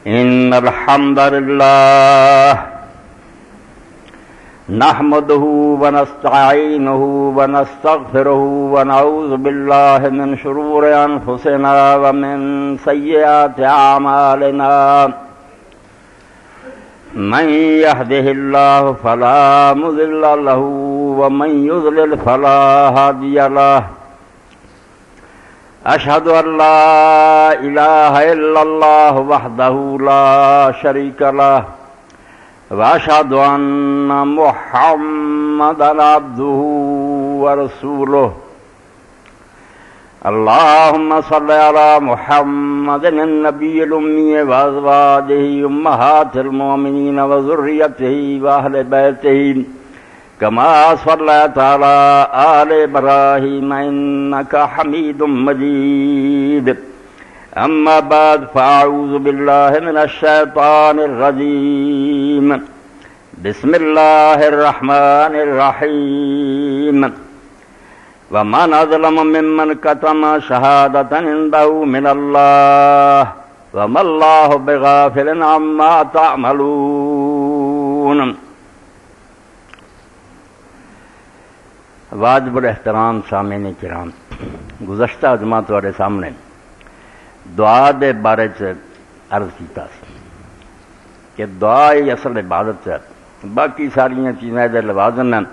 إن الحمد لله نحمده ونستعينه ونستغفره ونعوذ بالله من شرور أنفسنا ومن سيئات أعمالنا من يهده الله فلا مضل له ومن يضلل فلا هادي له أشهد أن لا إله إلا الله وحده لا شريك له وأشهد أن محمدا عبده ورسوله اللهم صل على محمد النبي الأمي وأزواجه أمهات المؤمنين وذريته وأهل بيته كما صليت على آل إبراهيم إنك حميد مجيد أما بعد فأعوذ بالله من الشيطان الرجيم بسم الله الرحمن الرحيم ومن أظلم ممن كتم شهادة عنده من الله وما الله بغافل عما تعملون واجب الاحترام سامعین کرام، گزشتہ جمعہ تہاڈے سامنے دعا دے بارے عرض کیتا سی کہ دعا ہی اصل عبادت ہے، باقی ساریاں چیزاں دے لوازم ہیں،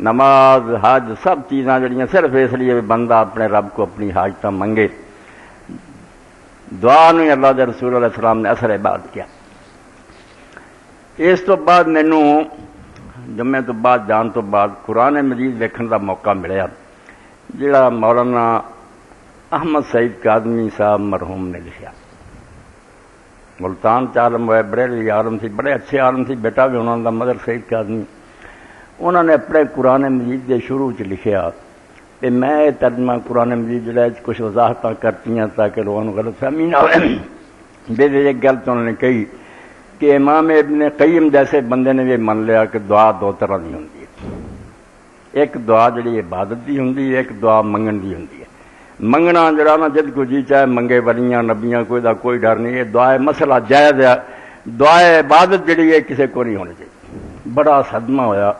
نماز حج سب چیزاں جڑیاں صرف اس لیے بندہ اپنے رب کو اپنی حاجتاں منگے، دعا نہیں اللہ دے رسول علیہ السلام نے اصل عبادت کیا۔ اس تو بعد مینوں جمعے تو بعد جان تو بعد قرآن مجید دیکھنے کا موقع ملیا جڑا مولانا احمد سعید کاظمی صاحب مرحوم نے لکھا۔ ملتان عالم ہوئے، بریلوی عالم سی، بڑے اچھے عالم سی، بیٹا بھی انہوں کا مدر سعید کاظمی، انہوں نے اپنے قرآن مجید کے شروع چ لکھیا کہ میں یہ ترجمہ قرآن مجید جڑا کچھ وضاحت کرتی ہیں تاکہ لوگوں کو غلط فہمی نہ ہوئے۔ ایک گل تو انہوں نے کہی کہ امام ابن قیم جیسے بندے نے یہ من لیا کہ دعا دو طرح کی ہوتی ہے، ایک دعا جڑی عبادت کی ہوتی ہے، ایک دعا منگن کی ہوتی ہے۔ منگنا جڑا نا جد کو جی چاہے منگے ولیاں نبیاں کوئی دا کوئی ڈر نہیں، یہ دعا مسئلہ جائز ہے، دعا عبادت جڑی ہے کسی کو نہیں ہونی چاہیے۔ بڑا صدمہ ہویا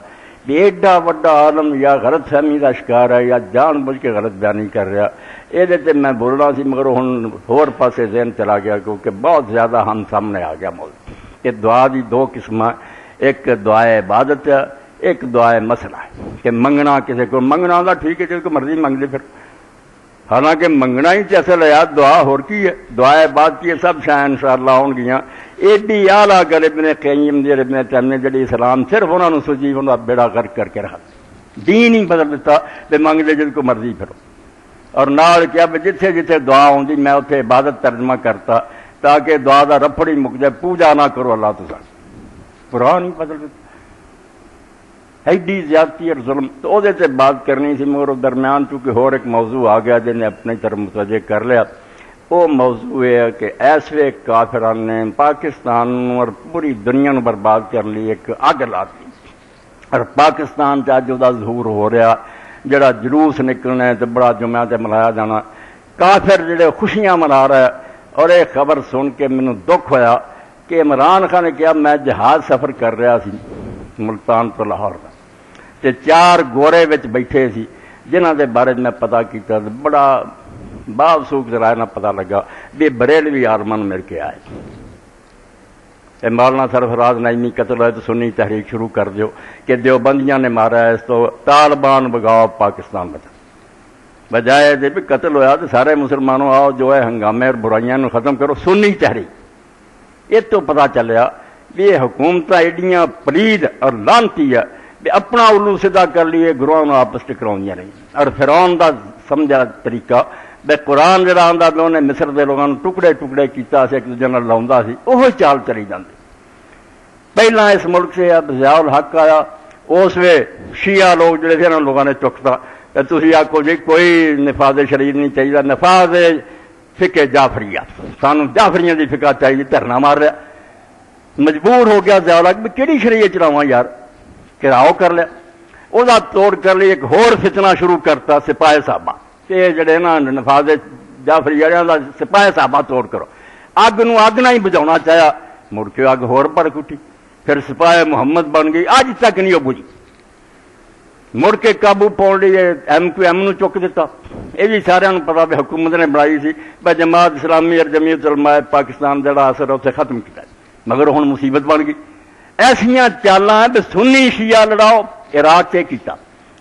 کہ ایڈا وڈا عالم یا غلط فہمی کا شکار ہے یا جان بوجھ کے غلط بیانی کر رہا، یہ میں بولنا سی مگر ہوں ہور پاسے ذہن چلا گیا کیونکہ بہت زیادہ ہم سامنے آ گیا موضوع کہ دعا دی دو قسم، ایک دعا عبادت ہے، ایک دعا مسئلہ ہے کہ منگنا کسی کو منگنا ہوتا ٹھیک ہے جس کو مرضی منگ لے، پھر حالانکہ منگنا ہی اصل ہے، دعا ہور کی ہے، دعا عبادت کی ہے، سب شاید انشاءاللہ ہون گیاں۔ ایڈی اعلیٰ گل ابن قیم دی ابن تیمیہ جڑی اسلام صرف انہوں نے سوچی انہوں نے بیڑا غرق کر کے رکھا، دین ہی بدل دیتا بے منگ لے جس کو مرضی پھرو، اور نال کیا جتھے جتھے دعا ہوندی میں اتنے عبادت ترجمہ کرتا تاکہ دعا دا رپڑ ہی مک جائے، پوجا نہ کرو اللہ تو ساتھ، قرآن ہی بدل دیتا، ایڈی زیادتی اور ظلم۔ تو وہ بات کرنی سی مگر درمیان چونکہ ہور ایک موضوع آ گیا جنہیں اپنی طرف متوجہ کر لیا، وہ موضوع ہے کہ ایسے کافران نے پاکستان اور پوری دنیا نو برباد کر لی، ایک اگ لاتی، اور پاکستان اج دا ظہور ہو رہا، جڑا جلوس نکلنا ہے تو بڑا جمعہ تے ملایا جانا، کافر جڑے خوشیاں منا رہا ہے۔ اور یہ خبر سن کے مینوں دکھ ہویا کہ عمران خان نے کیا میں جہاز سفر کر رہا سی ملتان تو لاہور کا، تے چار گورے وچ بیٹھے سی جنہاں دے بارے میں پتا کیتا، بڑا باوسوک ذرائع نہ پتا لگا بھی بریلوی عالمان مل کے آئے۔ مولانا سرفراز نعیمی قتل ہوئے تو سنی تحریک شروع کر دیو کہ دیوبندیاں نے مارا ہے، اس تو طالبان بگاؤ پاکستان بچا، بجائے دے بھی قتل ہویا تو سارے مسلمانوں آؤ جو ہے ہنگامے اور برائیاں نو ختم کرو، سنی تحریک۔ یہ تو پتا چلیا بھی یہ حکومت ایڈیاں پلید اور لانتی ہے بھی اپنا الو سیدھا کر لیے گروہاں نو آپس ٹکراؤندیاں رہی، اور فرعون دا سمجھا طریقہ بے قرآن جڑا آندا بھی انہیں مصر دے لوگاں نو ٹکڑے ٹکڑے کیتا سی، ایک دوجے نال لاوندا سی، اوہ چال چلی جاندی۔ پہلا اس ملک سے اب ضیاء الحق آیا، اس وے شیعہ لوگ جڑے تھے انہاں لوگاں نے چکتا کہ تسی آکھو جی کوئی نفاذ شریعت نہیں چاہیے، نفاذ فقہ جعفریہ، سانو جعفریاں دی فقہ چاہیے، دھرنا مار رہا، مجبور ہو گیا ضیاء الحق بھی کیڑی شریعت چلاواں یار، گھراؤ کر لیا، وہ توڑ کر لی، ایک ہور فتنہ شروع کرتا سپاہی صاحبہ کہ جڑے نا نفاذ جعفری والوں دا سپاہی صاحبہ توڑ کرو، اگ نو اگ نہ ہی بجھاؤنا چاہیا، مڑ کے اگ ہور بھڑک اٹھی، پھر سپاہ محمد بن گئی، اج تک نہیں وہ بجھی۔ مڑ کے قابو پاؤن لیے MQM نو چک دیتا، یہ بھی سارا پتا بھی حکومت نے بنائی سی، بھائی جماعت اسلامی اور جمعیت علماء پاکستان جڑا اثر ہے اسے ختم کیا، مگر ہن مصیبت بن گئی۔ ایسا چالاں بھی سنی شیعہ لڑاؤ، عراق سے کیتا،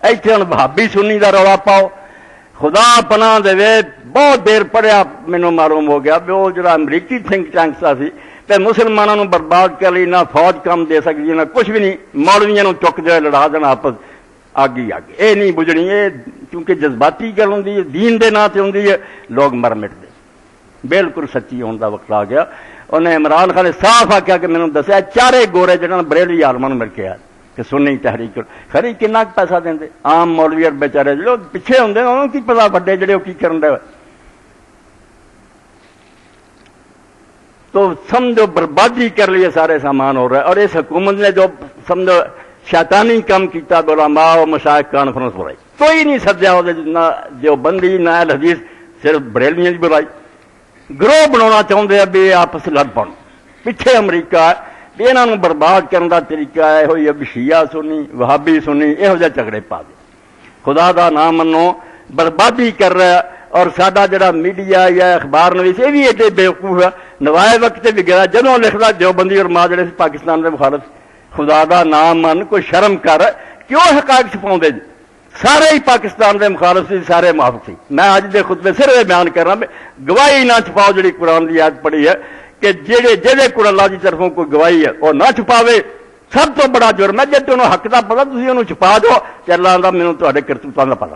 ایتھے ہن وہابی سنی دا رولا پاؤ۔ خدا پناہ دے، بہت دیر پڑھیا مینوں معلوم ہو گیا بھی وہ جڑا امریکی تھنک ٹینک سا سی تے مسلمانوں برباد کر لی، نہ فوج کام دے سکتی نہ کچھ بھی نہیں، مولویاں نوں چک دے لڑا دینا آپس آگے آگے، یہ نہیں بجنی، یہ کیونکہ جذباتی گل ہوں، دین دے نا تے ہوں، لوگ مر مٹتے۔ بالکل سچی ہونے کا وقت آ گیا۔ انہیں عمران خان نے صاف آخیا کہ مینوں دسیا چارے گورے جنہوں نے بریلوی عالماں مل کے آئے کہ سنی تحریک خری کنا پیسہ دیں، عام مولوی اور بیچارے جو پیچھے ہوں انہوں کی پتا وڈے جڑے وہ کی کرن دے۔ تو سمجھو بربادی کر لیے سارے سامان ہو رہا ہے، اور اس حکومت نے جو سمجھو شیطانی کام کیتا، علماء و مشائخ کانفرنس بلائی، کوئی نہیں سدیا، نہ جو بندی نہ اہل حدیث، صرف بریلویاں کی بلائی، گروہ بنا چاہتے ہیں بھی آپس لڑ پڑ، پیچھے امریکہ بھی یہاں برباد کرنے کا طریقہ ہے ہوئی اب شیعہ سنی وہابی سنی یہو جہ جھگڑے پا دے۔ خدا دا نام منو، بربادی کر رہا ہے، اور سڈا جڑا میڈیا یا اخبار نویس یہ بھی ایڈے بیوقوف ہے، نوائے وقت بھی گیا جدوں لکھتا دیوبندی اور ماں جڑے پاکستان کے مخالف، خدا دا نام من کوئی شرم کر، کیوں حقائق چھپاؤں جی؟ سارے ہی پاکستان کے مخالف سی، سارے موافق سی۔ میں اج دے خطبے صرف یہ بیان کر رہا گواہی نہ چھپاؤ، جڑی قرآن کی آیت پڑھی ہے کہ جہے کو اللہ کی طرفوں کوئی گواہی ہے وہ نہ چھپاوے، سب تو بڑا جرم ہے۔ جب انہوں حق کا پتا تھی انہوں چھپا دو کہ اللہ کا مینوں تے کرتوتوں کا پتا،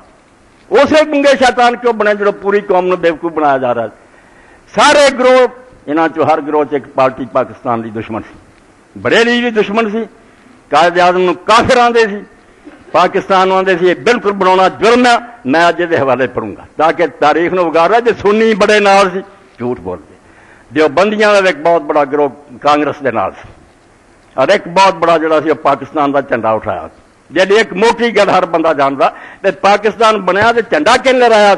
اسے گنگے شیطان کیوں بنے جو پوری قوم کو بیوقوف بنایا جا رہا ہے۔ سارے گروہ انہاں چوں ہر گروہ ایک پارٹی پاکستان کی دشمن سی، بریلوی بھی دشمن سی، قائد اعظم کافر آندے سی، پاکستان آدھے سی، یہ بالکل بنا جرم ہے۔ میں اج دے حوالے پڑھوں گا تاکہ تاریخ نو وگاڑ رہا ہے، سنی بڑے نال سی، جھوٹ بولتے، دیوبندیاں کا ایک بہت بڑا گروہ کانگریس دے نال سی، اور ایک بہت بڑا جڑا سی پاکستان کا جھنڈا اٹھایا۔ جی ایک موٹی گل ہر بندہ جانتا کہ پاکستان بنیا تو جھنڈا کن لہرایا،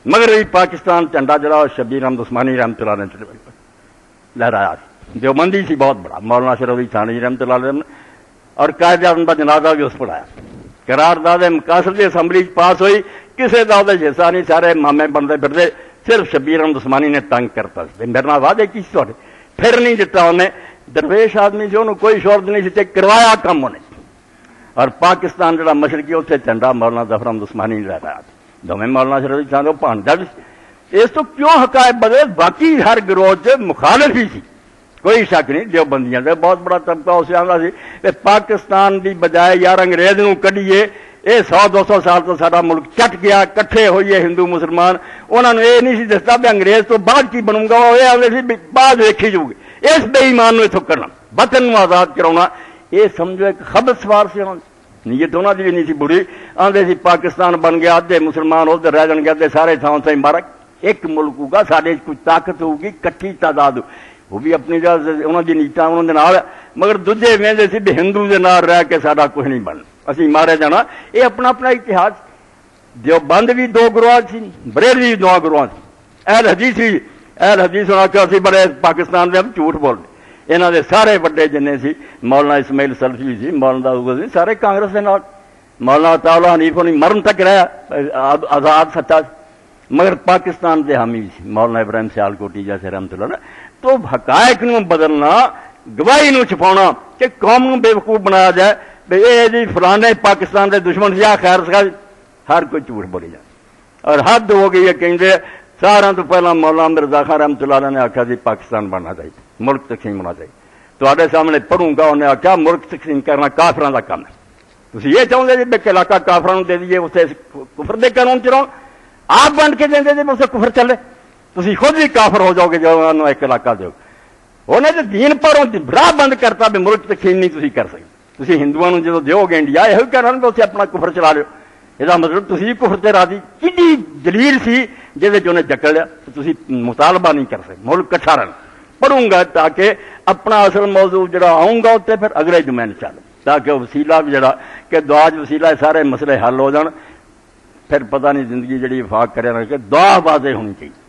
مگر بھی پاکستان جھنڈا جڑا شبیر احمد عثمانی رحمۃ اللہ نے لہرایا، دیوبندی سی بہت بڑا، مولانا شرف علی تھانوی رحمۃ اللہ علیہ نے، اور قائد اعظم کا جنازہ بھی اس پڑھایا۔ قرارداد مقاصد کی اسمبلی پاس ہوئی، کسی کا حصہ نہیں، سارے مامے بنتے پھرتے، صرف شبیر احمد عثمانی نے تنگ کرتا، میرے نال وعدے کی تے پھر نہیں دتا انہیں، درویش آدمی سے انہوں کوئی شورت نہیں سی، کروایا کام انہیں۔ اور پاکستان جڑا مشرقی اتنے جھنڈا مولانا ظفر احمد عثمانی نے لہرایا، دونوں مولانا شرف علی تھانوی بھانجا بھی۔ اس تو کیوں حقائق بدلے؟ باقی ہر گروہ سے مخالف ہی سی، کوئی شک نہیں۔ دیوبندیاں سے بہت بڑا طبقہ اسے آتا سی کہ پاکستان کی بجائے یار انگریز نو کڈیے، یہ 100-200 سال تو سارا ملک چٹ گیا، کٹھے ہوئیے ہندو مسلمان، انہوں نے یہ نہیں سی دستا بھی انگریز تو بعد کی بنوں گا، وہ یہ آتے سی بعد ویکھی جاؤ گی۔ اس بے ایمان اتوں کرنا، وطن نو آزاد کراؤنا، یہ سمجھو ایک خبر سوار سے نیت انہوں کی بھی نہیں سی بری۔ آدھے سی پاکستان بن گیا، ادھے مسلمان ادھر رہ جان گے، سارے تھاؤں سے مارک ایک ملک ہوگا، سارے کچھ طاقت ہوگی، کٹھی تعداد، وہ بھی اپنی انہوں کی نیتاں انہوں نے، مگر دوجے وہدے سی بھی ہندو کے نال رہ کے سارا کچھ نہیں بن، اسی مارے جانا۔ یہ اپنا اپنا اتحاد۔ دیوبند بھی دو گروہ سی، بریلوی بھی دو گروہ سی، اہل حدیث بھی، اہل حدیث ہونا کہ اسی بڑے پاکستان دے جھوٹ بولتے، یہاں دے سارے بڑے جنے سی، مولانا اسماعیل سلفی سی، مولانا داؤد سی، سارے کانگریس کے نال۔ مولانا تعالی حنیف نہیں مرن تک رہا آزاد سچا، مگر پاکستان کے حامی بھی سی، مولانا ابراہیم سیال کوٹی جیسے رحمت اللہ نے۔ تو حقائق نو بدلنا، گواہی نو چھپاؤنا کہ قوم نو بے وقوف بنایا جائے بھئی اے جی فلانے پاکستان کے دشمن سے خیر سکا، ہر کوئی جھوٹ بولی جائے۔ اور حد ہو گئی ہے، کہیں سارا تو پہلا مولانا مرزا خان رحمت اللہ علیہ نے آخیا جی پاکستان بننا چاہیے، ملک تقسیم ہونا چاہیے۔ تو سامنے پڑھوں گا، انہیں آخیا ملک تقسیم کرنا کافران کا کام ہے، تھی یہ چاہتے جی کہ علاقہ کافران دے دیجیے، اسے کفر دے قانون چلاؤ، آپ بنٹ کے دیں جی اسے کفر چلے، تھی خود بھی کافر ہو جاؤ گے جو ایک علاقہ دو۔ انہیں تو دین پر راہ بند کرتا بھی ملک تقسیم نہیں تھی کر سکتے، تھی ہندوؤں جب دو گے انڈیا یہ کہہ رہے اسے اپنا کفر چلا لو، یہ مطلب تھی کفر سے راضی۔ کی دلیل سی جہد انہیں جکڑ لیا، تو تھی مطالبہ نہیں کر سکتے ملک کٹھا رہنا۔ پڑھوں گا تاکہ اپنا اصل موضوع جڑا آؤں گا اتنے پھر اگلے جمعے میں چل، تاکہ وسیلہ بھی جڑا کہ دعا وسیلہ سارے مسئلے حل ہو جان، پھر پتہ نہیں زندگی جڑی وفاق کرے کہ دعا واضح ہونی چاہیے۔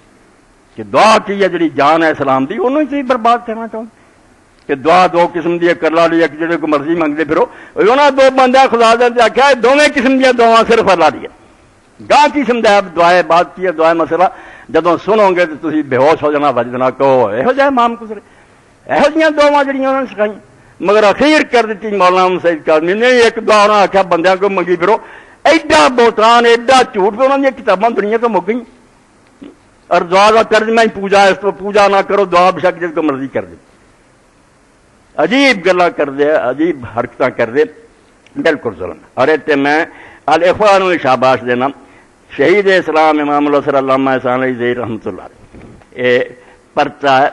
کہ دعا کی ہے جڑی جان ہے اسلام دی انہوں ہی برباد کرنا چاہوں کہ دعا دو قسم دی کر لا لی ایک جڑے کو مرضی منگتے پھرو انہوں دو بندے خدا دے آخیا دونوں قسم دیا دعا صرف اللہ دی گاہ قسم کا دعائے بات کی ہے دعائے مسئلہ جدو سنو گے تو تھی بے ہوش ہو جانا بجنا کہو یہو جہ امام گزرے یہو جہاں دعوا جہاں انہوں نے سکھائی مگر اخیر کر دیتی مولانا سید کاظمی نے ایک دعا انہوں نے آخیا بندیاں کو منگی پھرو ایڈا بہتان ایڈا جھوٹ پہ انہوں نے کتاباں دنیا تو مک گئی اور دعا کا کر میں پوجا اس تو پوجا نہ کرو دعا بشک جس کو مرضی کر دے عجیب گلا کر دے عجیب حرکتیں کر دے بالکل ظلم اور اتنے میں الاخوان کو شاباش دینا شہید اسلام امام الحسن علامہ احسان علی زئی رحمۃ اللہ علیہ یہ پرچہ ہے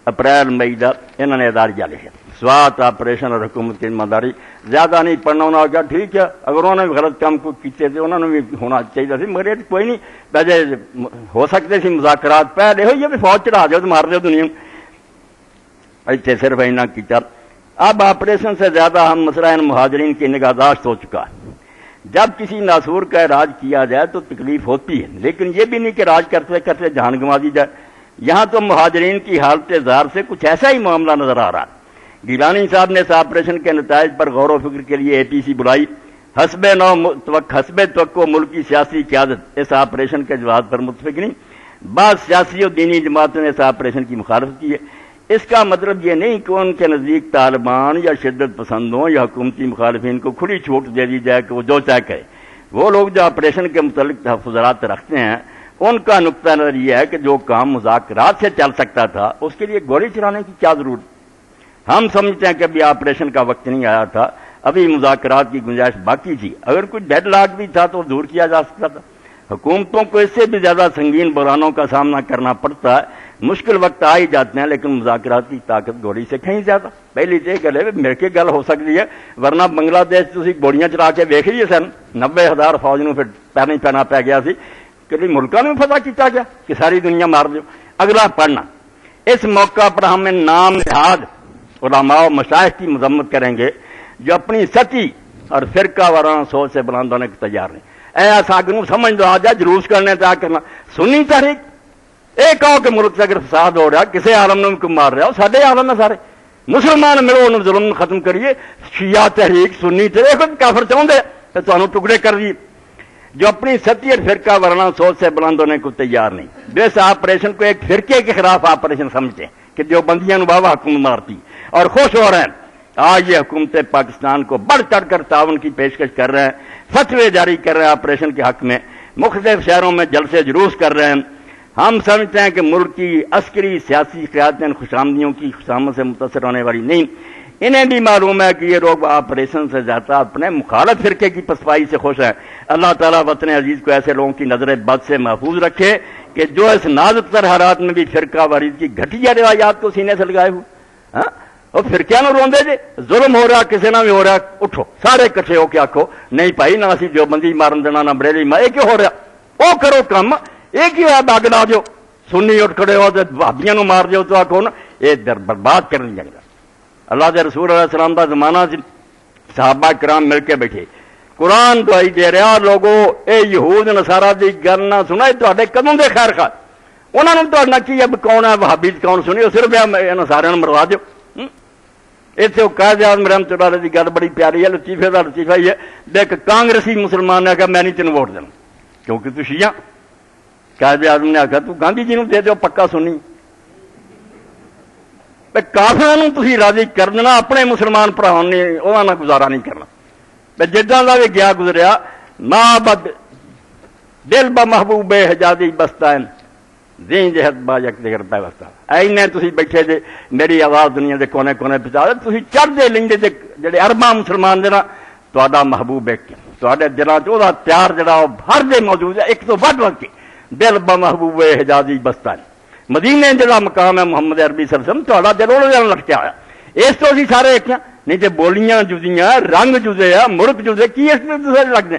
اپریل مئی کا انہوں نے اداریہ لکھا سوات آپریشن اور حکومت کی ذمہ داری زیادہ نہیں پڑھنا انہوں نے کہا ٹھیک ہے اگر انہوں نے غلط کام کو کیتے تھے انہوں نے بھی ہونا چاہیے سی مگر کوئی نہیں پہلے ہو سکتے سی مذاکرات پہلے ہوئی بھی فوج چڑھا دو تو مار دو دنیا اتنے صرف اینا کیا اب آپریشن سے زیادہ ہم مسئلہ ان مہاجرین کی نگہداشت ہو چکا ہے جب کسی ناسور کا علاج کیا جائے تو تکلیف ہوتی ہے لیکن یہ بھی نہیں کہ علاج کرتے کرتے جان گنوا دی جائے یہاں تو مہاجرین کی حالت زار سے کچھ ایسا ہی معاملہ نظر آ رہا ہے گیلانی صاحب نے اس آپریشن کے نتائج پر غور و فکر کے لیے اے پی سی بلائی حسب توقع ملک کی سیاسی قیادت اس آپریشن کے جواز پر متفق نہیں بعض سیاسی اور دینی جماعتوں نے اس آپریشن کی مخالفت کی ہے اس کا مطلب یہ نہیں کہ ان کے نزدیک طالبان یا شدت پسندوں یا حکومتی مخالفین کو کھلی چھوٹ دے دی جائے کہ وہ جو چاہے کہے وہ لوگ جو آپریشن کے متعلق تحفظات رکھتے ہیں ان کا نقطہ نظر یہ ہے کہ جو کام مذاکرات سے چل سکتا تھا اس کے لیے گولی چلانے کی کیا ضرورت ہم سمجھتے ہیں کہ ابھی آپریشن کا وقت نہیں آیا تھا ابھی مذاکرات کی گنجائش باقی تھی اگر کوئی ڈیڈ لاک بھی تھا تو دور کیا جا سکتا تھا حکومتوں کو اس سے بھی زیادہ سنگین بحرانوں کا سامنا کرنا پڑتا ہے مشکل وقت آ ہی جاتے ہیں لیکن مذاکرات کی طاقت گولی سے کہیں زیادہ پہلی تو یہ گل ہے میرے کے گل ہو سکتی ہے ورنہ بنگلہ دیش تھی گولیاں چلا کے ویکھ لیے سن 90,000 فوج نو پھر پہلے پینا پی گیا سی کہ ملکوں میں فتح کیا گیا کہ ساری دنیا مار دو اگلا پڑھنا اس موقع پر ہم نام نہاد علماء و مشائخ کی مذمت کریں گے جو اپنی سچی اور فرقہ وارانہ سوچ سے بلند ہونے کو تیار نہیں ایسا اگر سمجھ دو آ جائے جلوس کرنے تک کرنا سنی تحریک ایک کہو کہ ملک سے اگر فساد ہو رہا کسی عالم نے کو مار رہا سارے عالم ہے سارے مسلمان ملو انہوں ظلم ختم کریے شیعہ تحریک سنی تحریک کافر چاہتے تو تمہیں ٹکڑے کر دیے جو اپنی سچی اور فرقہ وارانہ سوچ سے بلند ہونے کو تیار نہیں بیس آپریشن کو ایک فرقے کے خلاف آپریشن سمجھتے ہیں کہ جو بندیاں بابا حکومت مارتی اور خوش ہو رہے ہیں آج یہ حکومت پاکستان کو بڑھ چڑھ کر تعاون کی پیشکش کر رہے ہیں فتوے جاری کر رہے ہیں آپریشن کے حق میں مختلف شہروں میں جلسے جلوس کر رہے ہیں ہم سمجھتے ہیں کہ ملک کی عسکری سیاسی قیادتیں خوشامدیوں کی خوشامد سے متاثر ہونے والی نہیں انہیں بھی معلوم ہے کہ یہ لوگ آپریشن سے زیادہ اپنے مخالف فرقے کی پسپائی سے خوش ہیں اللہ تعالیٰ وطن عزیز کو ایسے لوگوں کی نظر بد سے محفوظ رکھے کہ جو اس نازک تر حالات میں بھی فرقہ واریت کی گھٹیا روایات کو سینے سے لگائے ہوئے اور فرقے نو روندے جے ظلم ہو رہا کسی نہ بھی ہو رہا اٹھو سارے کٹھے ہو کے آخو نہیں بھائی نہ اسی جو بندی مارن دینا نہ بریلی یہ کیوں ہو رہا وہ کرو کام یہ کی ہوا بگ لا دو سنی اٹھ کھڑے ہو تو بھابیاں نو مار دیو تو آخو نا یہ برباد کرنے جائے گا اللہ کے رسول علیہ السلام کا زمانہ صحابہ کرام مل کے بیٹھے قرآن دعائی دے رہا لوگوں اے یہود نصارا دی گل نہ سنا تے کدوں دے خیر خواہ انہوں نے تو کی اب کون ہے وہابی کون سنی صرف سارے مروا دو اتنے قائد اعظم رحمت اللہ علیہ کی گل بڑی پیاری ہے لطیفے کا لطیفہ ہی ہے دیکھ کانگریسی مسلمان نے آخر میں نہیں تین ووٹ دینا کیونکہ تو شیعہ قائد اعظم نے آخر تو گاندھی جی دے دو پکا سنی کافروں تھی راضی کر دینا اپنے مسلمان بھراؤں نے انہوں گزارا نہیں کرنا جداں کا بھی گیا گزریا ماں بد دل ب محبوب حجازی بستا ہے دین جہت با یک دگر پہ وستا اینے تھی بیٹھے جے میری آواز دنیا کے کونے کونے پہنچا دے تھی چڑھتے لینگے جے جڑے ارباں مسلمان دے نا تا محبوب ایک تے دلوں چ پیار جڑا ہر دے موجود ہے ایک تو ود کے دل ب محبوب حجازی بستا ہے مدینے جڑا مقام ہے محمد عربی صلی اللہ علیہ وسلم تا دل وہ لٹکیا ہوا اس تو اسی سارے ایک نہیں تو بولیاں جدیاں رنگ جدے آ ملک جدے کی اس میں دوسرے لگتے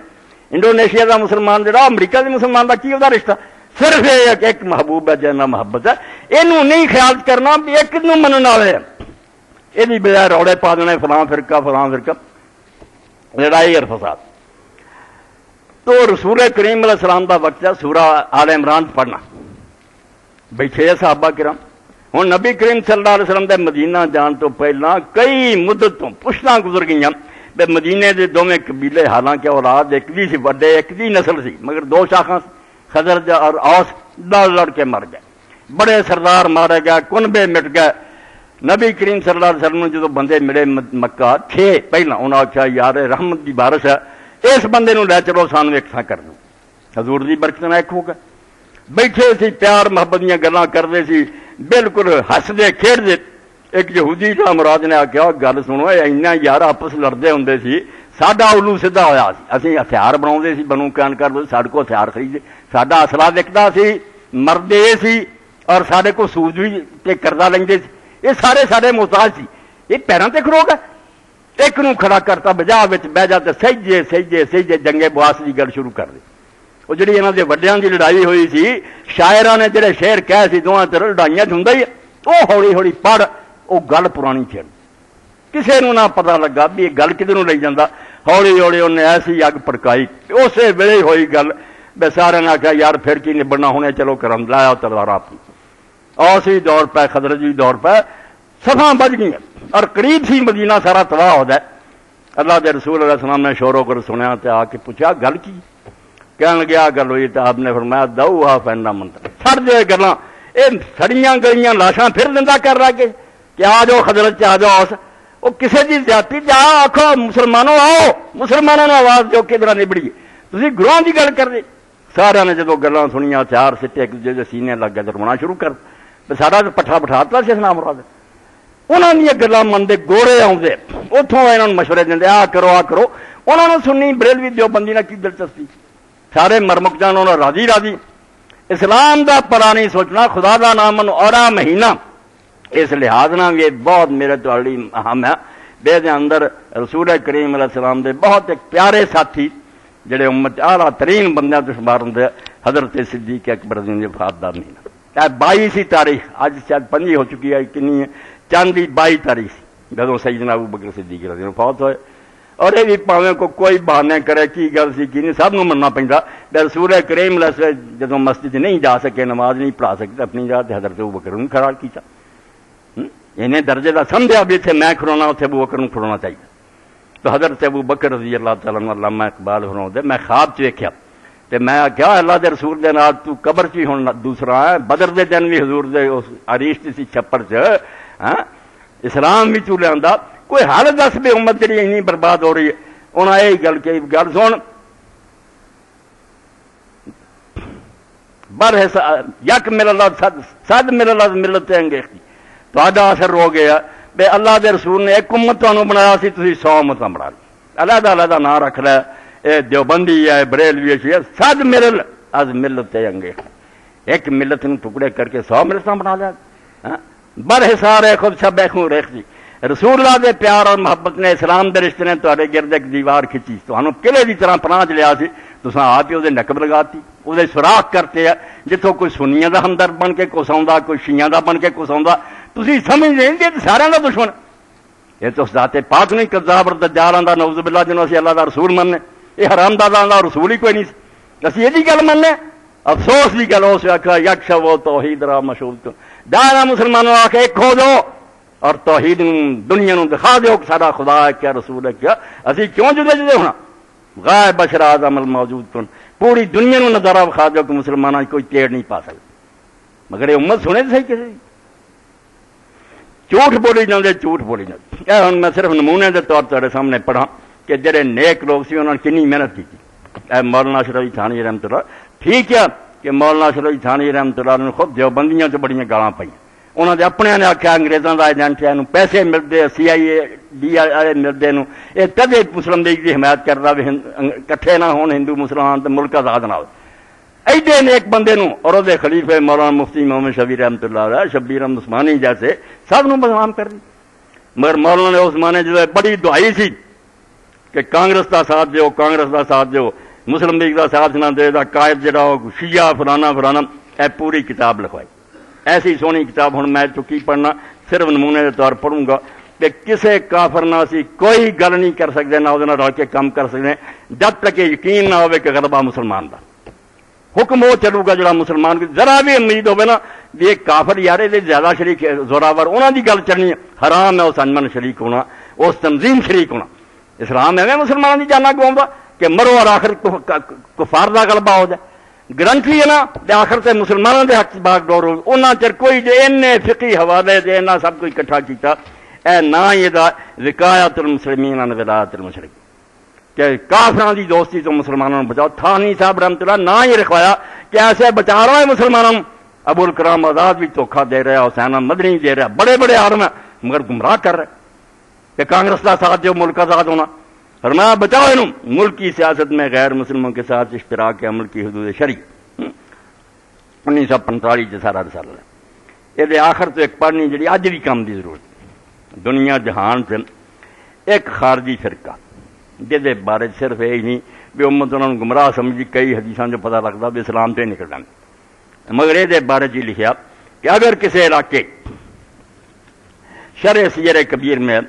انڈونیشیا کا مسلمان جڑا امریکہ کے مسلمان کا کی وہ رشتہ صرف ایک محبوب ہے جنا محبت ہے یہ نہیں خیال کرنا بھی ایک منع والے یہ بجائے روڑے پا دینے فلاں فرقہ لڑائی اور فساد تو رسول کریم علیہ السلام کا وقت ہے سورہ آل عمران پڑھنا بیٹھے ہے صحابہ کرام. ہوں نبی کریم صلی اللہ علیہ وسلم دے مدینہ جان تو پہلا کئی مدت تو پشتاں گزر گئی بے مدینے دے دونوں قبیلے حالانکہ اولاد ایک دی سی, وڈے ایک دی نسل سی, مگر دو شاخاں خزرج اور اوس لڑ کے مر گئے. بڑے سردار مارے گئے, کنبے مٹ گئے. نبی کریم صلی اللہ علیہ وسلم جدو بندے ملے مکہ 6 پہلا انہوں نے آخیا یار رحمت دی بارش ہے, اس بندے نو لے چلو سانو ایک تھاں کر دو. حضور دی برکت نال ایک ہو گئے. بیٹھے سی پیار محبت دیا گلاں کرتے سی, بالکل ہسدے کھیڈتے. ایک یہودی کا مراد نے آخیا گل سنو اینا یار آپس لڑتے ہوں سی, ساڈا الو سیدھا ہوا سی, اسی ہتھیار بنا سی بنو کان کر ساڈے کو ہتھیار خریدے, ساڈا اصلا وکدا سی, مردے سی اور سارے کو سود بھی کردا لینگے سی. یہ سارے سارے محتاج سی. یہ پیروں تے کھلو گا, ایک نو کھڑا کرتا بجا بہ جا سہجے سہجے سہجے جنگے بواس کی گل شروع کر دی. وہ جی یہاں کے وڈیاں کی لڑائی ہوئی سی, شاعران نے جڑے شعر کہے سی دونوں طرف لڑائیاں ہوں ہی, وہ ہولی ہولی پڑھ وہ گل پرانی چڑ, کسی نو نہ پتا لگا بھی یہ گل کدھر لے جانا. ہولی ہولی انہیں ایسی اگ پڑکائی, اسی ویلے ہوئی گل بے سارے نے آخیا یار پھر کی نبڑنا ہونے, چلو کرم لایا تلوار اپنی. اوسی دور پہ خدرجی دور پہ سفاں بج گئی اور قریب سی مدینہ سارا تباہ ہو جائے. اللہ کے رسول علیہ السلام نے شور و گر سنیا تے آ کے پوچھا گل کی, کہنے لگیا گل ہوئی تو آپ نے فرمایا دو ہا فینا منتر چھڑ دے گلاں, یہ سڑیاں گلیاں لاشاں پھر زندہ کر رہا کہ آ جاؤ خدرت آ جاؤ. وہ کسی کی جاتی جا آخو مسلمانوں آؤ, مسلمانوں نے آواز دو کدھر نبڑی, تھی گروہ کی گل کر دے. سارا نے جدو گلاں سنیاں چار سٹے ایک دوسرے سینے لگ گئے رونا شروع کر, سارا پٹھا بٹھاتا سی اسلام مراد. انہوں نے گلاں منتے گوڑے آتے اتوں یہاں مشورے دیں آ کرو آ کرو. انہوں نے سنی بریلوی دیوبندی نے کی دلچسپی, سارے مرمک جان انہوں راضی راضی. اسلام دا پڑا نہیں سوچنا, خدا دا نام من اور مہینہ اس لحاظ نہ بھی بہت میرے تو اہم ہے. بے دے اندر رسول کریم علیہ السلام دے بہت ایک پیارے ساتھی جڑے امت اعلیٰ ترین بندیاں تو شمار ہوں, حضرت صدیق اکبر دی وفات دا مہینہ 22 تاریخ, اج شاید 5 ہو چکی ہے, کنی ہے چاندی 22 تاریخ جدوں سیدنا ابو بکر صدیق رضی اللہ عنہ فوت ہوئے. اور یہ بھی پاویں کو کوئی بہانے کرے کی گل سی کی نہیں, سب نو مننا پیندا. رسول کریم علیہ السلام جدوں مسجد نہیں جا سکے, نماز نہیں پڑھا سکتے اپنی جگہ, حضرت ابو بکر نوں کھڑا کیتا. انہیں درجے کا سمجھا بھی اتنے میں کھڑونا, اتنے ابو بکر نوں کھڑونا چاہیے. تو حضرت ابو بکر رضی اللہ تعالیٰ عنہ علامہ اقبال فرماؤں دے, میں خواب چ ویکھیا تے میں آخیا اللہ دے رسول دے نال تو قبر چ ہن دوسرا ہے, بدر دے دن بھی حضور دے اس عریش سی چھپڑ چ اسلام بھی تو لیا, کوئی حال دس بھی امت جی اینی برباد ہو رہی ہے. انہیں یہی گل کہ گل سن بر یک مل اللہ سد مل اللہ ملت انگیختی تا اثر ہو گیا بے اللہ دے رسول نے ایک امت تمہیں بنایا سی, تھی 100 امتاں بنا لی, علیحدہ علیحدہ نام رکھ لیا, یہ دیوبندی ہے بریلوی ہے, سد مل از ملت انگیختی, ایک ملت نو ٹکڑے کر کے 100 ملتاں بنا لیا. بر حسار خود شب خوں ریختی. رسول اللہ دے پیار اور محبت نے, اسلام دے رشتے نے تہاڈے گرد ایک دیوار کھچی, تمہیں قلعے کی طرح پناہ چ لیا سی, تساں آپ ہی وہ نقب لگاتی, وہ سوراخ کرتے ہیں جتوں کوئی سنیاں دا ہمدرد بن کے کچھ آؤں, کوئی شیعہ دا بن کے کچھ آؤں. تسی سمجھ نہیں یہ سارے کا دشمن, یہ تو ذات پاک نہیں کذاب اور دجال آندا نعوذ باللہ جنوں اسی اللہ دا رسول مننے, یہ حرام دادا آندا رسول ہی کوئی نہیں سی, اسی یہ گل مننے. افسوس کی گل اس آخیا یک شو توحید را مشہور تو دائرہ مسلمانوں آ کے ایک ہو دو اور توحید دنیا نو دکھا دیو کہ سارا خدا ہے کیا رسول ہے کیا, اسی کیوں جدے جدے ہونا. غائب بشر اعظم الموجود تن پوری دنیا نو نظارہ دکھا دیو کہ مسلمانوں کوئی ٹیڑھ نہیں پا سکتا. مگر یہ امت سنے صحیح کسی جھوٹ بولی جاندے, جھوٹ بولی جاندے. یہ ہن میں صرف نمونے کے طور تیرے سامنے پڑھا کہ جڑے نیک لوگ سی انہوں نے کنی محنت کی. اے مولانا اشرف علی تھانوی رحمۃ اللہ, ٹھیک ہے کہ مولانا اشرف علی تھانوی رحمۃ اللہ نے خود دیوبندیاں چ بڑی گالاں پائیں, انہوں نے اپنے نے آخیا انگریزوں کا ایجنٹ ہے, پیسے ملتے, CIA DIA ملتے, یہ کدے مسلم لیگ کی حمایت کرتا بھی کٹھے نہ ہون ہندو مسلمان تو ملک آزاد نہ ہو. ایڈے نیک بندے نو اور وہ خلیفے مولانا مفتی محمد شبیر رحمۃ اللہ علیہ, شبیر احمد عثمانی جیسے سب نو بدنام کر دی. مگر مولانا نے عثمانی جو بڑی دعائی سی کہ کانگریس کا ساتھ دیو, کانگریس کا ساتھ دیو, مسلم لیگ کا ساتھ نہ دے, قائد جڑا ہو شیعہ فلانا فلانا. اے پوری کتاب لکھوائی, ایسی سونی کتاب. ہوں میں چکی پڑھنا صرف نمونے کے طور پڑھوں گا کہ کسے کافر نہ سی کوئی گل نہیں کر سکتے, نہ وہ رل کے کام کر سکتے جب تک یہ یقین نہ ہوئے کہ غلبہ مسلمان دا. حکم وہ چلو گا جڑا مسلمان کی ذرا بھی امید ہوئے نا بھی ایک کافر یار یہ زیادہ شریک زوراور انہوں کی گل چلنی حرام ہے اس انجمن شریک ہونا اس تنظیم شریک ہونا اسلام ایویں مسلمانوں کی جانا گواؤں کہ مرو اور آخر کفار کا غلبہ ہو جائے گرنٹی ہے نا آخر سے مسلمانوں کے حق باغ ڈور ہو چر کوئی جے ان فقی حوالے جے انہیں سب کچھ کٹھا کیتا اے نہ یہ وقایت المسلمین عن ولایت المشرکین کہ کافران دی دوستی تو مسلمانوں نے بچاؤ تھانی صاحب رحمۃ اللہ نہ یہ رکھوایا کہ ایسے بچا رہا ہے مسلمانوں ابو الکرام آزاد بھی دھوکھا دے رہا حسین مدنی دے رہا بڑے بڑے عالم ہیں مگر گمراہ کر رہے کہ کانگریس کا ساتھ جو ملک آزاد ہونا فرمایا بچاؤ انہوں ملک کی سیاست میں غیر مسلموں کے ساتھ اشتراک عمل کی حدود شرعی 1945 سے سارا رسالہ ہے یہ آخر تو ایک پڑھنی جی اج بھی کام کی ضرورت دنیا جہان سے ایک خارجی فرقہ جہد بارے صرف یہ نہیں بھی امت انہوں نے گمراہ سمجھی کئی حدیثوں جو پتہ لگتا بھی اسلام سے نکل جانے مگر یہ بارے جی لکھا کہ اگر کسی علاقے شرح سیر کبیر میں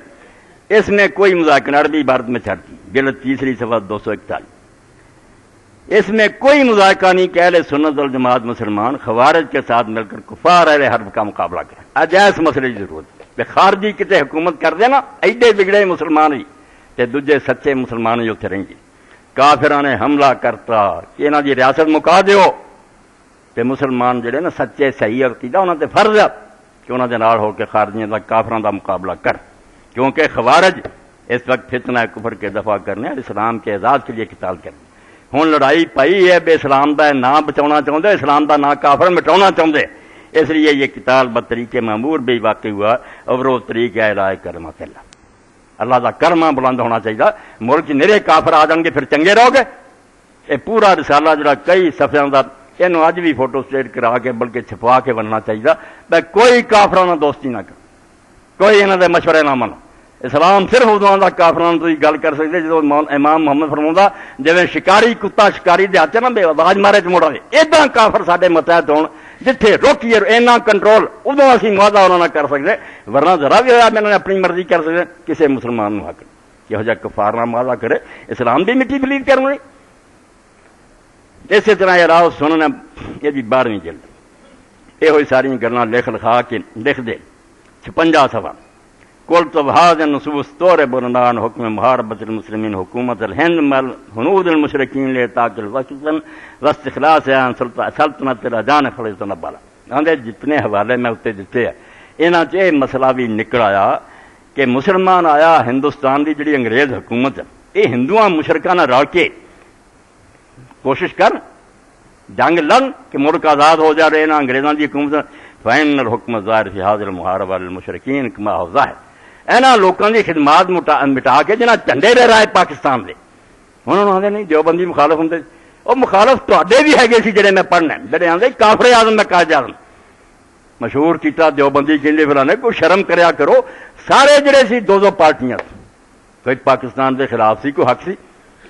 اس میں کوئی مذاکرہ عربی عبارت میں چھڑ دی جلد تیسری صفحہ 241 اس میں کوئی مذاکرہ نہیں کہ اہل سنت والجماعت مسلمان خوارج کے ساتھ مل کر کفار اہل حرب کا مقابلہ کریں اج اس مسئلے کی ضرورت ہے خارجی کتے حکومت کر دے نا ایڈے بگڑے مسلمان ہی تے دوجے سچے مسلمان ہی اتنے رہیں گے کافران نے حملہ کرتا کہ انہاں دی ریاست مکا دیو تے مسلمان جڑے نا سچے صحیح عقیدہ انہاں تے فرض ہے کہ انہاں دے نال ہو کے خارجیاں دا کافراں دا مقابلہ کر کیونکہ خوارج اس وقت فتنہ کفر کے دفاع کرنے اور اسلام کے اعزاز کے لیے قتال کرنے ہوں لڑائی پئی ہے بے اسلام دا نام بچاؤنا چاہتے اسلام دا نام کافر مٹاؤنا چاہتے اس لیے یہ قتال بطریقے معمور بھی واقع ہوا اور وہ طریقہ علاج کرما اللہ اللہ دا کرما بلند ہونا چاہیے ملک نرے کافر آ جان گے پھر چنگے رہو گے یہ پورا رسالہ جڑا کئی صفحوں کا یہ اج بھی فوٹو سٹیٹ کرا کے بلکہ چھپوا کے بننا چاہیے بھائی کوئی کافروں دوستی نہ کر کوئی انہوں دے مشورے نہ منو اسلام صرف ادو کا کافران تو گل کر سکتے جب امام محمد فرما جی شکاری کتا شکاری دے ہاتھ نا بے آواز مارے چ مڑا ادا کافر سارے متحد ہون جتھے روکیے اینا کنٹرول ادو اسی معاہدہ انہوں نے کر سکتے ورنہ ذرا بھی ہوا میں اپنی مرضی کر سکتے کسی مسلمان حق یہو جہ کفار معاہدہ کرے اسلام بھی مٹی پلیت کرنے اسی طرح یہ راؤ سننا یہ 12ویں جلد یہ ہوئی ساری گلاں لکھ لکھا کے لکھ دے 56 صفحہ کل تو بہاد نصوص طور برنان حکم محاربت المسلمین حکومت الہند مل حنود المشرکین لے تاکل وقتاً واستخلاص سلطنت رجان فلسطین بالا آندے جتنے حوالے میں اتنے دیتے ہیں انہاں چ یہ مسئلہ بھی نکل آیا کہ مسلمان آیا ہندوستان کی جڑی انگریز حکومت یہ ہندوؤں مشرکاں نال رل کے کوشش کر جنگ لڑن کہ ملک آزاد ہو جا رہے نا انگریزوں کی حکومت فائن الحکم ظاہر فی حاضر المحاربہ المشرکین کما ہو ظاہر اینا لوگوں کی خدمات مٹا کے جنہ جھنڈے لے رہا ہے پاکستان دے انہوں آتے نہیں دیوبندی مخالف ہوں وہ مخالف تے بھی ہے جڑے میں پڑھنا جڑے آتے کافر اعظم میں قائد اعظم مشہور کیتا دیوبندی کہندے فلانے کوئی شرم کریا کرو سارے جڑے سی دو پارٹیاں کوئی پاکستان دے خلاف سی کوئی حق سی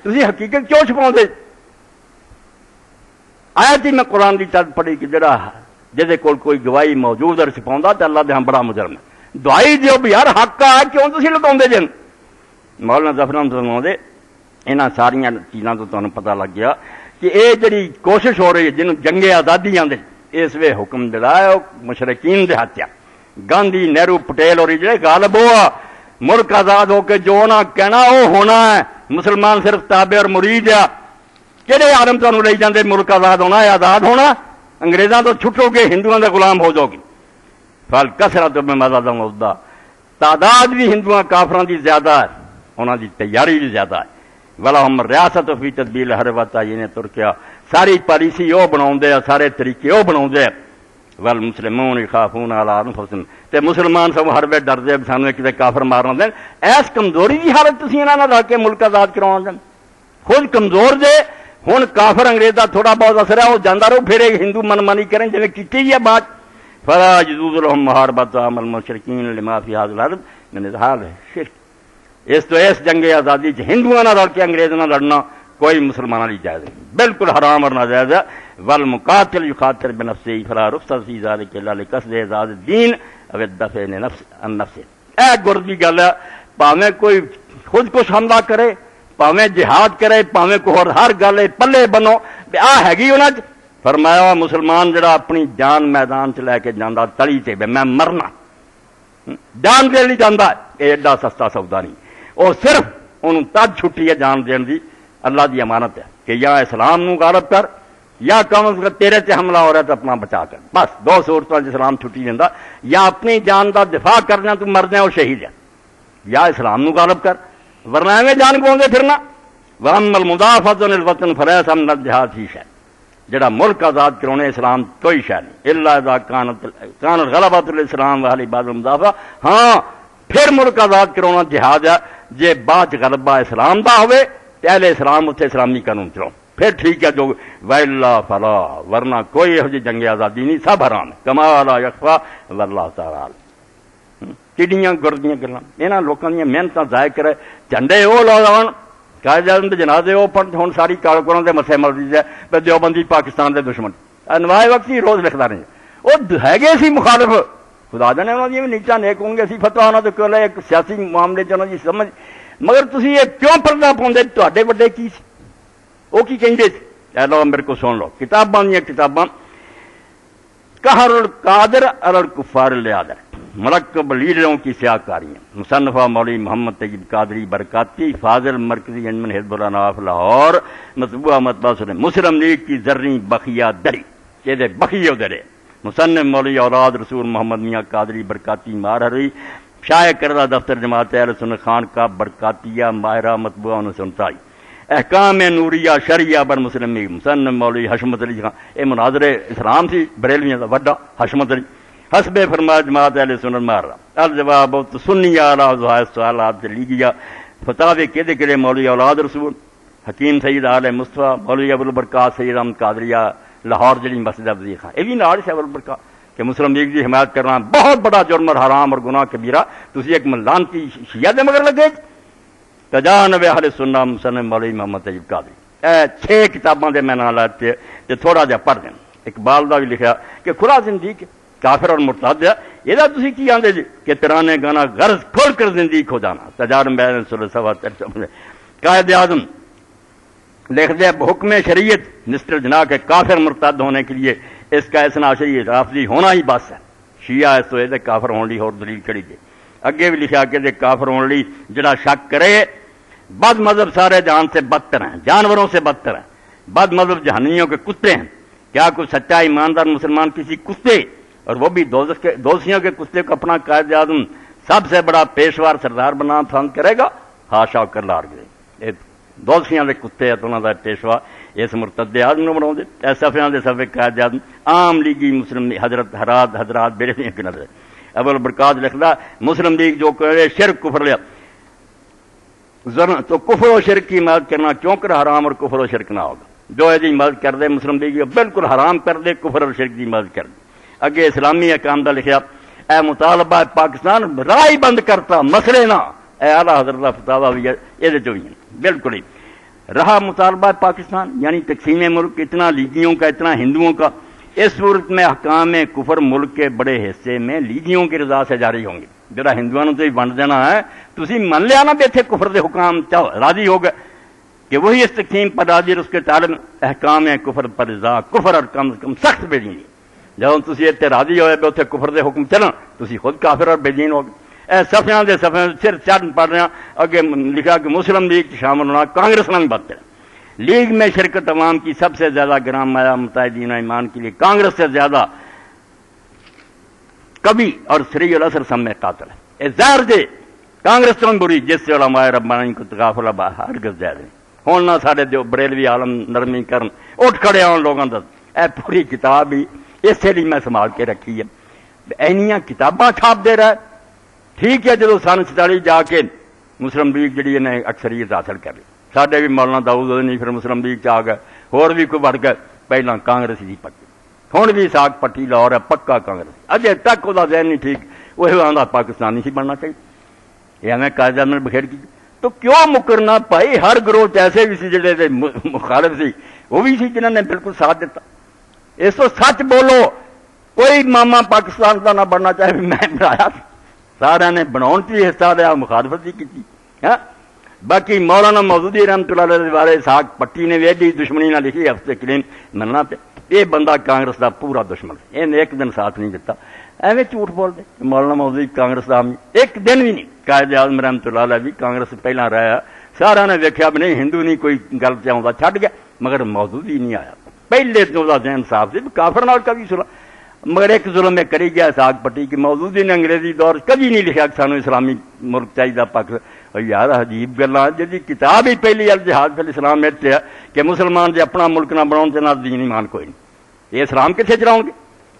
تسی حقیقت کیوں چھپاؤ دے آیا تھی میں قرآن کی چل پڑھی کہ جڑا جہد کول کوئی گواہی موجود اور چھپاؤں تو اللہ دے ہم بڑا مجرم ہے دعائی دیو بھی یار حق ہے کیوں تھی لگاؤ جن مولانا ظفر احمد فرماؤں یہاں ساریا چیزوں تو تمہیں پتہ لگ گیا کہ یہ جڑی کوشش ہو رہی ہے جنہوں جنگ آزادی آدھے اس وے حکم دلا ہے وہ مشرقین دے ہاتھ گاندھی نہرو پٹیل اور جڑے غالب ہوا ملک آزاد ہو کے جو نہ کہنا وہ ہونا ہے مسلمان صرف تابع اور مرید ہے کہڑے عالم تمہیں لے جاندے ملک آزاد ہونا ہے آزاد ہونا انگریزوں تو چھٹو گے ہندوؤں کے غلام ہو جاؤ گے فل کثرت میں مزہ مدا تعداد بھی ہندوؤں کافران کی زیادہ ہے انہوں کی تیاری بھی زیادہ ہے والا ہم ریاست فی تدبیر ہر وقت یہ ترکیا ساری پالیسی وہ بنا سارے طریقے وہ بنا ول مسلمون خافون علی انفسہم تے مسلمان سب ہر وقت ڈردے سانو کسی کافر مارنا دین ایس کمزوری کی حالت تسی انہاں نال رل کے ملک آزاد کروا دین خود کمزور جے ہن کافر انگریز دا تھوڑا بہت اثر ہے وہ جانا رہو پھر ہندو من مانی کریں جی کی ہے بات فلا يجوز لهم محاربة عمل المشركين لما في هذا الارض من اظهار شرک اس تو اس جنگ آزادی ہندوؤں نہ رل کے انگریزوں نہ لڑنا کوئی مسلمانوں کی جائز نہیں بالکل حرام اور ناجائز ہے والمقاتل يخاطر بنفسه فلا رخصة في ذلك الا لقصد اعزاز الدين او الدفع عن نفسه اے گرد کی گل ہے پاویں کوئی خود کچھ حملہ کرے پاویں جہاد کرے پاویں کوئی ہر گل پلے بنو آ ہے انہاں فرمایا مسلمان جڑا اپنی جان میدان چ لے کے جانا تلی تے میں مرنا جان دے لی جانا، یہ ایڈا سستا سودا نہیں، وہ صرف انہوں تد چھٹی ہے جان دین دی، اللہ دی امانت ہے کہ یا اسلام نو غالب کر یا کم از کم تیرے تے حملہ ہو رہا تو اپنا بچا کر، بس دو صورتوں اسلام چھٹی دینا، یا اپنی جان دا دفاع کرنا تو مرنا وہ شہید ہے، یا اسلام نو غالب کر ورنہ ایویں جان گواندے پھرنا۔ وَأَمَّا الْمُدَافَعَةُ عَنِ الْوَطَنِ فَلَيْسَ مِنَ الْجِهَادِ فِي شَيْءٍ، جڑا ملک آزاد کرونے اسلام کوئی شے نہیں، الا اذا كانت غلبۃ الاسلام واہل بعد المدافع، ہاں پھر ملک آزاد کرونا جہاد ہے جے بعد غلبہ اسلام دا ہوئے تے اہل اسلام اتنے اسلامی قانون چلاؤ، پھر ٹھیک ہے، جو وَإِلَّا فَلَا، ورنہ کوئی یہو جی جنگ آزادی نہیں، سب حرام ہے، کما لا یخفیٰ واللہ تعالی۔ کڈیاں گردیاں گلاں یہاں لوگوں دیا محنت ضائع کرے، جھنڈے وہ لاؤ قائد اعظم کے جنازے وہ پڑھ ہوں ساری کارکروں کے مسے مرضی ہے، دیوبندی پاکستان کے دشمن انوائے وقت ہی روز لکھتا رہے، وہ ہے گے سی مخالف، خدا جانے انہوں نے بھی نیچا نیک ہوں گے، اسی فتوا ہونا تو کیوں ایک سیاسی معاملے چ انہوں کی سمجھ، مگر تھی یہ کیوں پردہ پاؤندے، تے وڈے کی سی وہ کی کہیں سی، اے لو میرے کو سن لو، کتاباں دیا کتاباں قہر القادر علی الکفار العادر، مرکب لیڈروں کی سیاہ کاریاں، مصنفہ مولوی محمد طیب قادری برکاتی، فاضل مرکزی انجمن حزب الاناف لاہور، مطبوعہ مطبع سن مسلم لیگ کی زرعی بخیہ دری، یہ بخیہ درے، مصنف مولوی اولاد رسول محمد میاں قادری برکاتی مارہری، شائع کردہ دفتر جماعت اہل سنت خان کا برکاتیہ ماہرہ مطبوعہ 1939، احکام نوریہ شریعہ بر مسلم لیگ، مصنف مولوی حشمت علی خان، یہ مناظر اسلام سی بریلویاں دا وڈا حشمت علی، حسب فرما جماعت اہل سنت مارہ، الجواب سنی اعلیٰ سوالات سے لیگیا، فتاوی کہدے مولوی اولاد رسول، حکیم سید آل مصطفیٰ، مولوی ابو البرکات سید احمد قادریہ لاہور جڑی مسجد افضی خان، یہ بھی نال سے ابو البرکات کہ مسلم لیگ کی حمایت کرنا بہت بڑا جرم اور حرام اور گناہ کبیرہ، تسی ایک لعنتی شیعہ دے مگر لگے تجانب اہل سنت مصنف مولوی محمد طیب قادری، 6 کتاباں دے میں نام لاتے تے تھوڑا جہا پڑھ دیں، اقبال دا بھی لکھا کہ کھلا زندگی کافر اور مرتد ہے، یہ تھی کی آدھے جی کہ ترانے گانا غرض کھول کر زندگی کھو جانا، تجارب قائد اعظم لکھ دے حکم شریعت نسٹر جنا کے کافر مرتد ہونے کے لیے اس کا اسنا شریع رافضی ہونا ہی بس ہے، شیعہ اس تو یہ کافر ہونے لی اور دلیل کڑی دے، اگے بھی لکھا کہ کافر ہونے لی جڑا شک کرے، بد مذہب سارے جہان سے بدتر ہیں، جانوروں سے بدتر ہیں، بد مذہب جہنمیوں کے کتے ہیں، کیا کوئی سچا ایماندار مسلمان کسی کتے اور وہ بھی دوزخیوں کے کتے کو اپنا قائد اعظم سب سے بڑا پیشوار سردار بنا پسند کرے گا؟ ہاشا کر لار گئے دوزخیاں دے کتے تو انہوں کا پیشوا اس مرتد اعظم نو بنا دے، صفیاں دے صفے قائد اعظم عام لیگی مسلم حضرت حضرات بیرے کی نظر، ابو البرکات لکھدا مسلم لیگ جو کرے شرک کفر لیا تو کفر و شرک کی مدد کرنا کیوں کر حرام اور کفر و شرک نہ ہوگا، جو یہ مدد کر دے مسلم لیگ بالکل حرام کر دے، کفر اور شرک کی مدد کر دے۔ اگے اسلامی احکام دا لکھیا، اے مطالبہ پاکستان راہ بند کرتا مسئلے نہ، اے اعلیٰ حضرت کا فتاوا بھی یہ جو بالکل ہی رہا مطالبہ پاکستان یعنی تقسیم ملک، اتنا لیگیوں کا اتنا ہندوؤں کا، اس صورت میں احکام کفر ملک کے بڑے حصے میں لیگیوں کی رضا سے جاری ہوں گے، جڑا ہندوؤں سے ونڈ دینا ہے تسی من لیا نا بھی اتنے کفر دے حکام چاہو راضی ہو گئے کہ وہی اس تقسیم پر راضی اور اس کے طالب احکام کفر پر رضا، کفر اور کم از کم سخت بے دینی، جب تسی اتنے راضی ہوئے اتنے کفر دے حکم چلن تسی خود کافر اور بے دین ہو گئے۔ اے صفیاں دے صفحے سر چڑھ پڑھ رہے ہیں، اگے لکھا کہ مسلم لیگ شامل ہونا کانگریس میں بھی بدتر ہے، لیگ میں شرکت عوام کی سب سے زیادہ گرام مایا متحدین ایمان کے لیے کانگریس سے زیادہ کبھی اور سری الاثر سم میں قاتل ہے، اے ظاہر دے کانگریس تو بری جس سے علماء ربانی کو تغافل ہرگز جائز نہیں، ہوں نہ سارے جو بریلوی عالم نرمی کرن اٹھ کھڑے ہوں لوگوں کا، اے پوری کتاب ہی اسی لیے میں سنبھال کے رکھی ہے، اینیاں کتاباں چھاپ دے رہا ہے، ٹھیک ہے جدو سن 47 جا کے مسلم لیگ جڑی انہیں اکثریت حاصل کر لی، ساڈے بھی مولانا داؤد نہیں پھر مسلم لیگ چ آ گئے، اور بھی کوئی بڑھ گئے، پہلا کانگریس ہی پکی، ہوں بھی ساگ پٹی لاہور ہے پکا کانگریس، اجے تک وہ ذہن نہیں ٹھیک، وہ آدھا پاکستانی سی بننا چاہیے، یہ ہمیں قائد اعظم نے بکھیر کی، تو کیوں مکرنا بھائی، ہر گروہ ایسے بھی سی جڑے مخالف سی، وہ بھی سی جنہوں نے بالکل ساتھ دیتا، اس تو سچ بولو، کوئی ماما پاکستان کا نہ بننا چاہے میں بنایا، سارا نے بناؤ کی حصہ لیا، مخالفت ہی کی، باقی مولانا مودودی رحمۃ اللہ علیہ بارے ساگ پٹی نے بھی ایڈی دشمنی نہ لکھی ہفتے کلیم ملنا پہ یہ بندہ کانگریس کا پورا دشمن ہے، انہیں ایک دن ساتھ نہیں دیتا، ایویں جھوٹ بولتے۔ مولانا مودودی کانگریس کا حامی ایک دن بھی نہیں، قائد اعظم رحمت اللہ علیہ بھی کانگریس پہلا رہا، سارا نے ویکیا بھی نہیں ہندو نہیں کوئی گل سے آتا چھڈ گیا، مگر مودودی نہیں آیا، پہلے تو وہ ذہن صاف سے کافر نال کبھی سلا، مگر ایک ظلم میں کری گیا ساگ پٹی کہ مودودی نے انگریزی دور کبھی نہیں لکھا کہ سانو اسلامی ملک چاہیے پاکستان۔ یار عجیب گلاں جی کتاب ہی پہلی الجہاد فی الاسلام ہے کہ مسلمان جی اپنا ملک نہ بناؤ تو نہ دین ایمان کوئی نہیں، یہ اسلام کتنے چلاؤ گے؟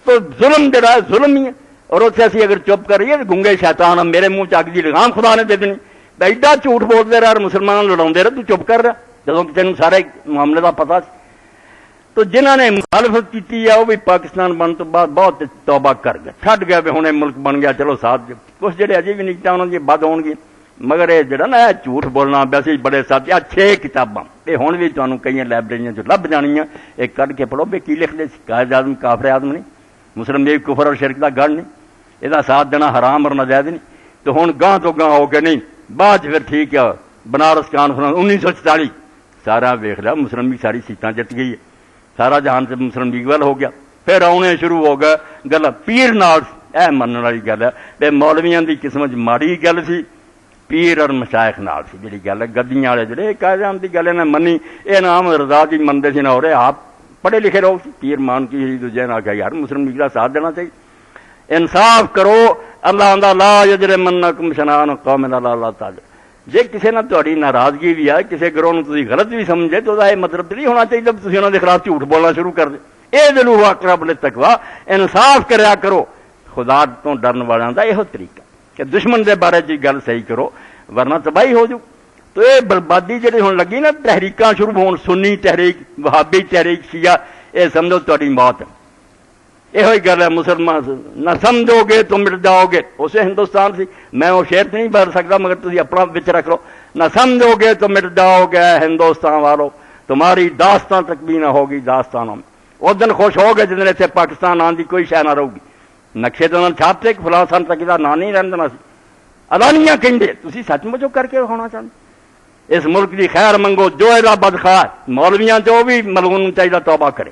تو ظلم جڑا ہے ظلم ہی ہے، اور اتنے اسی اگر چپ کر رہی ہے گونگے شیطان ہم میرے منہ چک دی لگام خدا نے دے دینی، ایڈا جھوٹ بولتے رہے اور مسلمان لڑا رہے تو چپ کر رہا جب تین سارے معاملے کا پتا سی۔ تو جنہوں نے مخالفت کی ہے وہ بھی پاکستان بن تو بعد بہت توبہ کر گئے، چھڈ گیا بھی ہوں ملک بن گیا چلو ساتھ دو، کچھ جڑے اجے بھی نیچا انہوں کی بد ہون گی، مگر یہ جڑا نا جھوٹ بولنا ویسے بڑے ساتھ 6 کتاباں یہ ہوں بھی تمہیں کئی لائبریریاں چ لب جانیاں، ایک کڈ کے پڑھو بھی کی لکھ دے قائد اعظم کافر اعظم نہیں، مسلم لیگ کفر اور شرک کا گڑھ نہیں، یہ ساتھ دینا حرام اور ناجائز نہیں۔ تو ہوں گاہ تو گاہ ہو کے نہیں بعد پھر ٹھیک ہے بنارس کانفرنس 1944 سارا ویخ لیا مسلم لیگ ساری سیٹاں جت گئی ہے، سارا جہان سے مسلم لیگ وال ہو گیا، پھر آنے شروع ہو گیا گل پیر نال، اے منن والی گل ہے بے مولویاں دی قسمت ماڑی گل سی، پیر اور مشائخ نال سی جڑی گل ہے گدیاں والے جڑے قائد اعظم دی گل انہیں منی، یہ نام رضا جی منتے سی نہ ہو رہے آپ پڑھے لکھے لوگ سی، پیر مان کی دوجے نے آخیا یار مسلم لیگ کا ساتھ دینا چاہیے، انصاف کرو، اللہ آندا لا یجرمنکم شنآن قوم علی اللہ تعالی، جے کسی نے تہاڈی ناراضگی بھی ہے کسی گروہ نوں تسی غلط بھی سمجھے تو یہ مطلب نہیں ہونا چاہیے تسی انہاں دے خلاف جھوٹ بولنا شروع کر دے، اے دلو اقرب للتقوی، انصاف کریا کرو، خدا تو ڈرن والوں کا یہ طریقہ کہ دشمن دے بارے چ گل صحیح کرو ورنہ تباہی ہو جاؤ۔ تو یہ بربادی جی ہوں لگی نا تحریکاں شروع ہون، سنی تحریک وہابی تحریک شیعہ، یہ سمجھو تاری موت ہے، یہ گل ہے مسلمان نہ سمجھو گے تو مٹ جاؤ گے، اسے ہندوستان سی میں وہ شعر نہیں بھر سکتا مگر تھی اپنا بچ رکھ لو، نہ سمجھو گے تو مٹ جاؤ گے ہندوستان والو، تمہاری داستان تک بھی نہ ہوگی داستانوں میں، اس دن خوش ہو گئے جس دن اتنے پاکستان آن کی کوئی شے نہ رہے گی، نقشے تو چھاپتے کہ فلاں سن تک نہ نہیں رہن دینا سی، علانیہ کہیں تھی سچ مچ کر کے ہونا چاہتے، اس ملک کی خیر منگو، جو ایسا بدخواہ مولویاں جو بھی ملعون چاہیے توبہ کرے،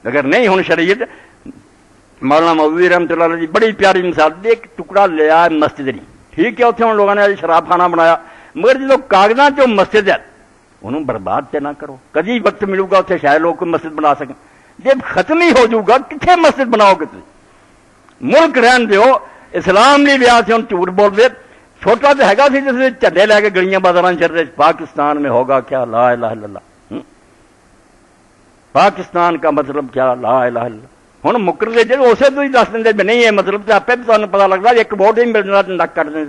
اگر نہیں ہوں شریعت۔ مولانا مودودی رحمت اللہ علیہ بڑی پیاری مثال، ایک ٹکڑا لیا مسجد نہیں، ٹھیک ہے اتنے ہوں لوگوں نے شراب خانہ بنایا، مگر جب کاغذات جو مسجد ہے انہوں برباد تے نہ کرو، کدی وقت ملے گا اتنے شاید لوگ کوئی مسجد بنا سکیں، جب ختم ہی ہو جائے گا کتنے مسجد بناؤ گے تھی، ملک رہن دیو، اسلام نہیں لیا سے ہم جھوٹ بول دے، چھوٹا تو ہے سی جس جھنڈے لے کے گلیاں بازار چل رہے، پاکستان میں ہوگا کیا لا الہ الا اللہ، پاکستان کا مطلب کیا لا الہ الا اللہ، ہوں مکر دے جی اسے تو ہی دس دیں بھی نہیں ہے مطلب تو آپ بھی تمہیں پتا لگتا ایک ووٹ ہی ملنا نک کٹ دیں،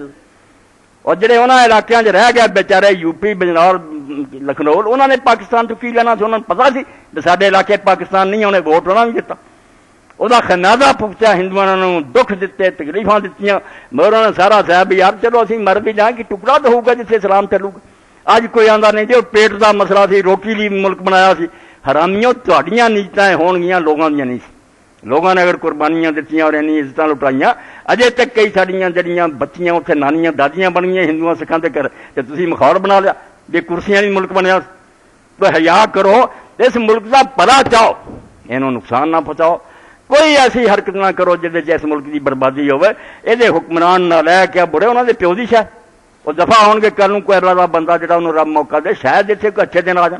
اور جڑے انہوں علاقوں رہ گیا بےچارے یو پی بجنور لکھنؤ انہوں نے پاکستان تو کی لینا سی، انہوں نے پتا سی کہ سارے علاقے پاکستان نہیں انہیں ووٹ انہوں نے دتا، وہ خمیازہ پکتیا، ہندوؤں نے دکھ دیتے تکلیفاں دیتی، مگر انہوں نے سارا صاحب یار چلو اسی مر بھی جائیں کہ ٹکڑا تو ہوگا جتنے اسلام چلو گا، اج کوئی آتا نہیں جو پیٹ کا مسئلہ سی روٹی لی ملک بنایا سی، حرامیوں تہاڈیاں نیتیں ہون گیاں لوگوں دیا نہیں سی، لوگوں نے اگر قربانیاں دیتی اور اینی عزت لٹائیاں، اجے تک کئی ساڑیاں جڑیاں بچیاں اتنے نانیاں دادیاں بن گئی ہندوؤں سکھاں دے کر، تو تسی مخور بنا لیا جی کرسیاں نہیں ملک بنیا، تو حیا کرو، اس ملک کا بھلا چاہو، انہوں نقصان نہ پہنچاؤ، کوئی ایسی حرکت نہ کرو جس اس ملک کی بربادی ہوئے، یہ حکمران نہ لے کے برے انہوں نے پیو دی شاید وہ دفاع ہون گے، کل کوئی اللہ کا بندہ جہاں انہوں رب موقع دے شاید اتنے کوئی اچھے دن آ جان،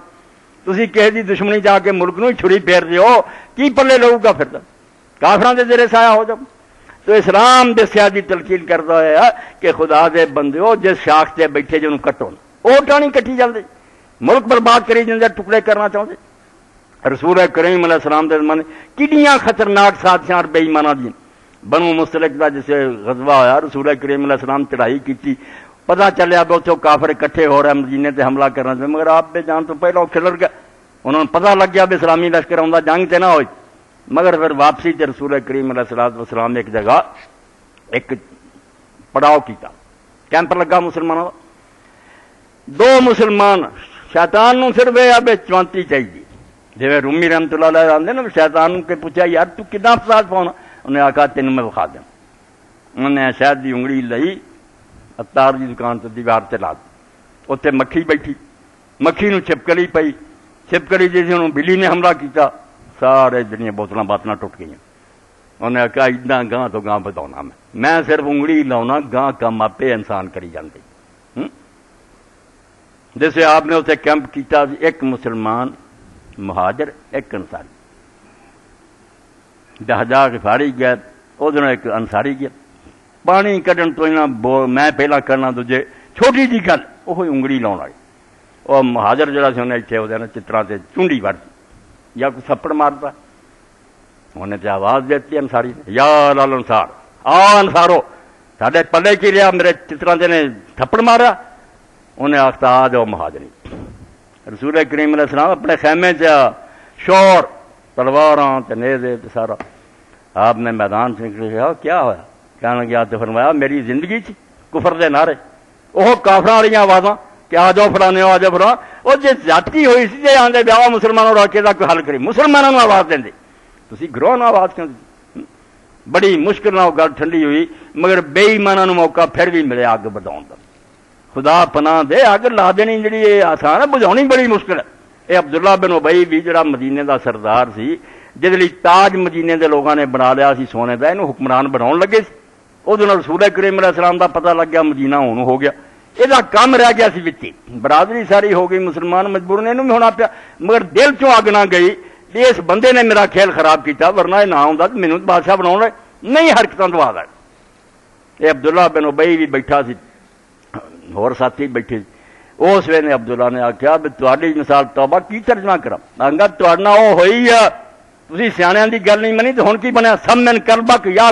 تسی کسی کی دشمنی جا کے ملک نو چھری پھیر دیو کی پلے لو گا، پھر کافراں دے زیر سایہ ہو جاؤ۔ تو اسلام دے سیادی تلقین کرتا ہے کہ خدا دے بندیو جس شاخ سے بیٹھے جنہوں کٹو وہ ٹانی کٹی جلدی، ملک برباد کری جاندے، ٹکڑے کرنا چاہتے، رسول کریم علیہ السلام دے زمانے کڈیاں خطرناک سازشاں اور بے ایماناں دی، بنو مستلق دا جسے غزوہ ہویا رسول کریم علیہ السلام چڑھائی کی، پتہ چلیا بھی اتوں کافر اکٹھے ہو رہے مدینے تے حملہ کرنا چاہتے، مگر آپ بے جان تو پہلے وہ کھلر گئے، انہوں نے پتہ لگ گیا بھی اسلامی لشکر آؤں جنگ تے نہ ہوئی، مگر پھر واپسی تے رسول کریم علیہ السلام نے ایک جگہ ایک پڑاؤ کیتا، کیمپ لگا مسلمانوں، دو مسلمان شیطان نو صرف یہ چوانتی چاہیے، جی رومی رحمت اللہ علیہ آتے نا شیطان کے پوچھا یار تو کتنا فساد پاؤنا، انہیں آخا تین میں وکھا دیں، انہوں نے شہد کی انگلی لئی اتار کی دکان سے دیوار سے لا دی، اتنے مکھی بیٹھی، مکھی نو چھپکلی پئی، چھپکلی جی انہوں بلی نے حملہ کیتا، سارے جڑیاں بوتلاں باتلاں ٹوٹ گئی. انہیں کہا اتنا گاں تو گاں بتاؤنا میں صرف انگلی لاؤنا گاں کام آپے انسان کری جاندے. جیسے آپ نے اسے کیمپ کیتا ایک مسلمان مہاجر ایک انصاری. دہجا غفاری گیا ادھر ایک انصاری گیا پانی کڈن تو میں پہلا کرنا دوجے چھوٹی جی گل وہ انگلی لاؤ آئی. وہ مہاجر جہاں سے انہیں اتنے وہ چترا سے چونڈی وڑتی یا کوئی تھپڑ مارتا. انہیں تو آواز دیتی انصاری نے یا لال انصار انصارو ساڈے پلے کی رہا میرے چترا نے تھپڑ مارا. انہیں آختا آ جاؤ مہاجری. رسول کریم علیہ السلام اپنے خیمے سے شور تلواراں نیزے سارا آپ نے میدان سے نکلے کیا ہوا کہنے گیا تو فرمایا میری زندگی تھی کفر دے نعرے وہ کافراں والی آوازاں کہ آ جاؤ فلانے آ جاؤ فلاں وہ جی جاتی ہوئی سی جی آدھے بیاہ مسلمانوں راکے کا کوئی حل کری مسلمانوں آواز دیں تھی گروہ نہ آواز کیوں دی. بڑی مشکل نہ گل ٹھنڈی ہوئی مگر بے ایمانوں موقع پھر بھی ملے اگ بداؤں کا. خدا پناہ دے اگ لا دینی جی آسان ہے بجھاؤنی بڑی مشکل ہے. یہ عبداللہ بن ابئی بھی جڑا مدینے دا سردار سی جس لیے تاج مدینے دے لوگوں نے بنا لیا سی سونے کا یہ حکمران بناؤ لگے سی. وہ رسول کریم علیہ السلام دا پتہ لگ گیا مدینہ ہون ہو گیا یہ کام رہ گیا سی وچی برادری ساری ہو گئی مسلمان مجبور نے بھی ہونا پیا مگر دل چوں اگ نہ گئی اس بندے نے میرا کھیل خراب کیتا ورنہ یہ نہ آتا تو مینوں بادشاہ بنا نہیں حرکتوں دوا ہے. یہ عبداللہ بن ابئی بھی بیٹھا سی اور ساتھی بیٹھے اس ویلے نے عبداللہ نے آخیا بھی تاری مثال توبہ کی ترجمہ کرا آگا تنا وہ ہوئی ہے تھی سیاح کی گل نہیں منی تو ہوں کی بنیا سمن کربک یا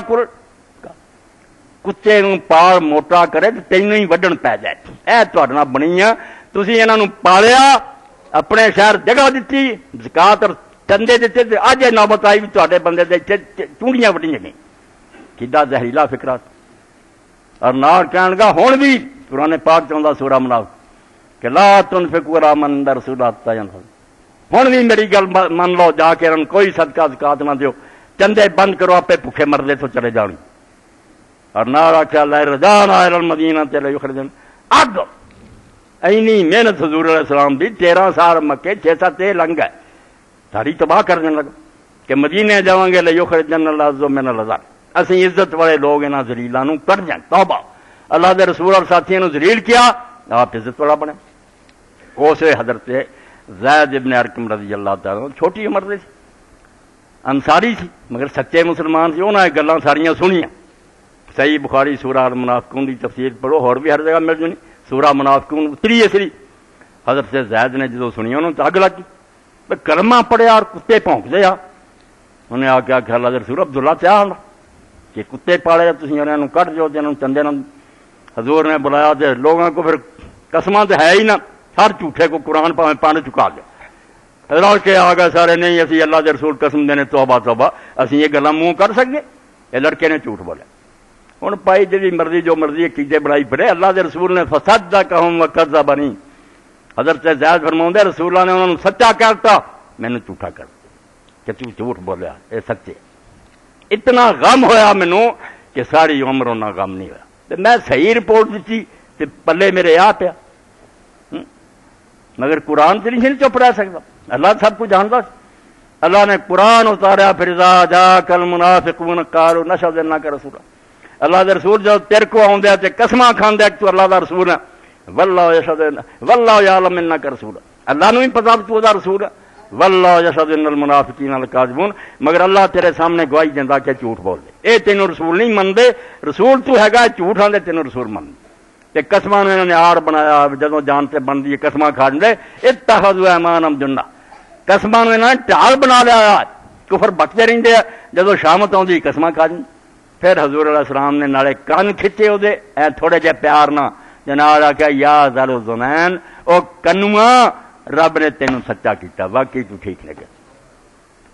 کتے پال موٹا کرے تو تینوں ہی وڈن پی جائے یہ تنا بنی ہے تھی یہاں پالیا اپنے شہر جگہ دیتی زکات اور چندے دیتے اج یہ نوبت آئی بھی تے بندے چونڑیاں وڈیاں گئی کدا زہریلا فکرات. اور نال کہن گا ہوں بھی قرآن پاک چاہتا سورہ مناف کہ لا تنفقوا علی من رسول ہوں بھی میری گل من لو جا کے انہوں کوئی صدقہ زکات نہ دیو چندے بند کرو آپ بھوکے مردے تو چلے جان. اور نہ آخیا لے رجان آئے مدینہ چلے خرجن اگ اینی محنت حضور علیہ السلام دی 13 سال مکے 6-7 لنگ ہے ساری تباہ کرنے لگا کہ مدینے جاؤں گے لے خرجن اللہ من الزار اسی عزت والے لوگ انہاں ذلیلاں کر جائیں. توبہ اللہ دے رسول اور ساتھیوں ذلیل کیا آپ عزت والا بنے. اس حضرت زید ابن ارقم رضی اللہ تعالیٰ چھوٹی عمر دے سی انصاری سی مگر سچے مسلمان سی انہاں گلاں ساریاں سنیاں. صحیح بخاری سورہ المنافقون دی تفسیر پڑھو اور بھی ہر جگہ مل جانی سورہ منافقون اتری اسری حضرت زید نے جدو سنی انہوں نے اگ لگی کلمہ پڑھیا اور کتے پونک دے انہیں آ کے آخیا اللہ دے رسول عبداللہ کیا ہونا کہ کتے پالے تھی انہوں کٹ جو انہوں چندے نہ حضور نے بلایا تو لوگوں کو پھر قسماں تو ہے ہی نہ ہر جھوٹے کو قرآن پاویں پانی چکا دیا رل کے آ گئے سارے نہیں اسی اللہ دے رسول قسم دینے توبہ توبہ اسی یہ گلاں منہ کر سکتے. یہ لڑکے نے جھوٹ بولے ہوں پائی جی مرضی جو مرضی چیزیں بنائی پڑے اللہ دے رسول نے فساد دا کہوں وقرضہ بنی حضرت زید فرماؤں دے رسول اللہ نے انہوں نے سچا کرتا میں نے جھوٹا کر کہ تو جھوٹ بولیا یہ سچے. اتنا غم ہویا مینوں کہ ساری عمر انہاں غم نہیں ہوا. میں صحیح رپورٹ دیتی تے پلے میرے آ پیا مگر قرآن سے نہیں چپ رہ سکتا. اللہ سب کچھ جانتا. اللہ نے قرآن اتاریا پھر اذا جاءک المنافقون قالوا نشهد انک رسول اللہ دے رسول جو تیرے کو آدھے تے قسماں کھاندے تو اللہ دا رسول ہے واللہ یشهد واللہ یعلم انک رسول اللہ نو بھی پتہ تو دا رسول ہے واللہ یشهد ان المنافقین لکاذبون مگر اللہ تیرے سامنے گواہی دیندا کہ جھوٹ بول دے. اے تینوں رسول نہیں مندے رسول تو ہےگا جھوٹ آندے تینوں رسول مند تے قسماں انہوں نے آڑ بنایا جدوں جان تے بندی قسماں کھا دے اتخذوا ایمانہم جنہ قسماں انہوں نے ٹال بنا لیا کفر بکتے رہندے جدوں شامت آندی قسماں کھا دیں. پھر حضور علیہ السلام نے نالے کان کھچے وہ تھوڑے جہ پیار نہ جناب آ یا ذل الزنین او کنواں رب نے تینوں سچا کیتا واقعی تو ٹھیک لگا.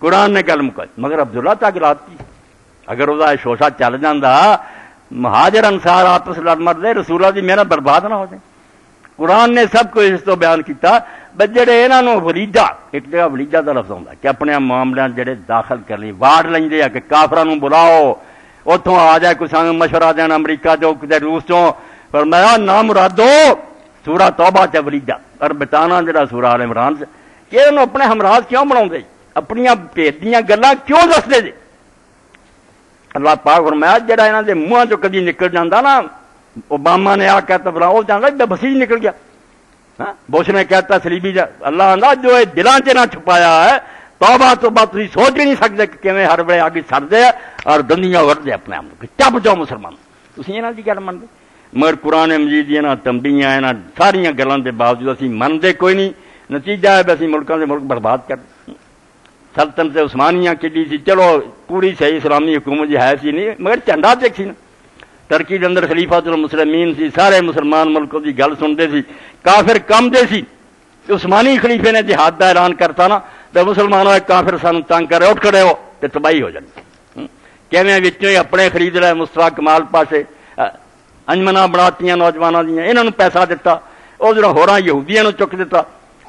قرآن نے گل مکائی مگر عبداللہ تک لاتی اگر وہ شوشا چل جاتا مہاجر انصار آپس لڑ مرد رسولہ کی محنت برباد نہ ہو جائے. قرآن نے سب کچھ اس تو بیان کیتا جڑے یہاں ولیجہ ایک جگہ ولیجہ کا لفظ آتا کہ اپنے معاملے جڑے داخل کر لی واڑ لیں کہ کافراں بلاؤ اتوں آ جائے کچھ مشورہ دینا امریکہ چو کسی روس چوں پر میں نام مرادو سورہ توبہ چ ولیجہ اور بچانا جڑا سورہ آل عمران سے کہ انہوں اپنے ہمراز کیوں بنا اپنی بھید دیاں گلاں کیوں دسدے جے؟ اللہ پاک فرمایا جڑا انہاں دے منہاں چوں کدی نکل جاندا نا، اوباما نے آ کہتا فلاں، وہ جاندا بے بسی نکل گیا، ہاں بش نے کہتا سلیبی جا، اللہ آندا جو دلاں چ نہ چھپایا ہے توبہ توبہ تسی سوچ بھی نہیں سکتے کہ کیویں ہر ویلے اگ سڑدے اور دندیاں وڑدے اپنے آپ کو، چپ جاؤ مسلمان، تسی انہاں دی گل منتے؟ مگر قرآن مجید دی انہاں تنبیہاں انہاں ساریاں گلاں دے باوجود اسی منتے کوئی نہیں، نتیجہ ہے اسی ملکاں دے ملک برباد کر سلطنت عثمانیہ کڈی سی، چلو پوری صحیح اسلامی حکومت جی ہے سی نہیں، مگر جھنڈا تے سی نا، ترکی دے اندر خلیفۃ المسلمین سی، سارے مسلمان ملکوں دی گل سنتے سی، کافر کم دے سی، عثمانی خلیفے نے جہاد دا اعلان کرتا نا تو مسلمانوں ایک کافر سانو تنگ کرے اٹھ کھڑے ہو تے تباہی ہو جانی، کیویں وچوں ہی اپنے خرید لے مصطفیٰ کمال پاسے انجمنا بناتیاں نوجوانوں دیاں، انہاں نوں پیسہ دتا، ادھر ہوراں یہودیاں نوں چک دتا،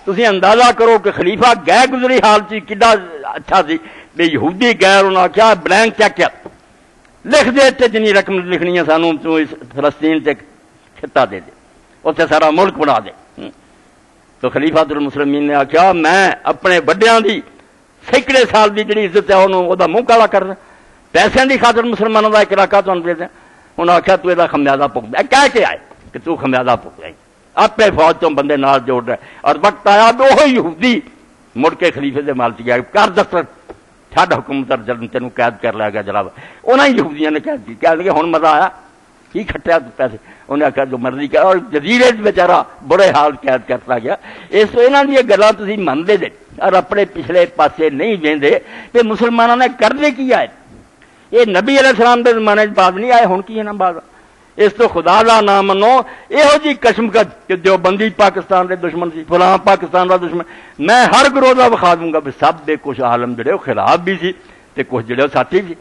تسی اندازہ کرو کہ خلیفہ گئے گزری حال سی کڈا اچھا سی، بے یہودی گئے انہاں آکھیا بلینک چیک کیا لکھ دے تے جنی رقم لکھنی ہے سانوں تو اس فلسطین تے خطہ دے دے، اتنے سارا ملک بنا دے، تو خلیفۃ المسلمین نے آخیا میں اپنے وڈیاں دی سینکڑے سال دی جڑی عزت ہے انہوں دا منہ کالا کرنا، پیسے دی خاطر مسلمانوں دا ایک علاقہ تمہیں دے دیں، انہوں نے آخیا تو یہ خمیازہ پک دے، کہہ کے آئے کہ تو خمیازہ پک جائے، آپ فوج تو بندے نال جوڑ رہے، اور وقت آیا تو وہ یہودی مڑ کے خلیفے دے مال چ گیا، کر دفتر چھڈ حکومت جب تینوں قید کر لیا گیا جناب، انہوں یہودیاں نے قید کی، کہہ لگے ہن مزہ آیا کی کھٹیا پیسے، انہیں آخیا جو مرضی کر، اور جزیرے بیچارہ بڑے حال قید کرتا گیا، اس یہاں دیا گلاں تسی منتے جے اور اپنے پچھلے پاسے نہیں وہندے کہ مسلمانوں نے کرنے کی آئے، یہ نبی علیہ السلام کے زمانے بعد نہیں آئے، ہن کی ہے نا بعد، اس تو خدا دا نام منو، یہو جی کشمکش کہ دیوبندی پاکستان دے دشمن سی، فلاں پاکستان دا دشمن، میں ہر گروہ دا وکھا دوں گا بھی سب دے کچھ عالم جڑے وہ خلاف بھی سی تے کچھ جڑے ساتھی بھی،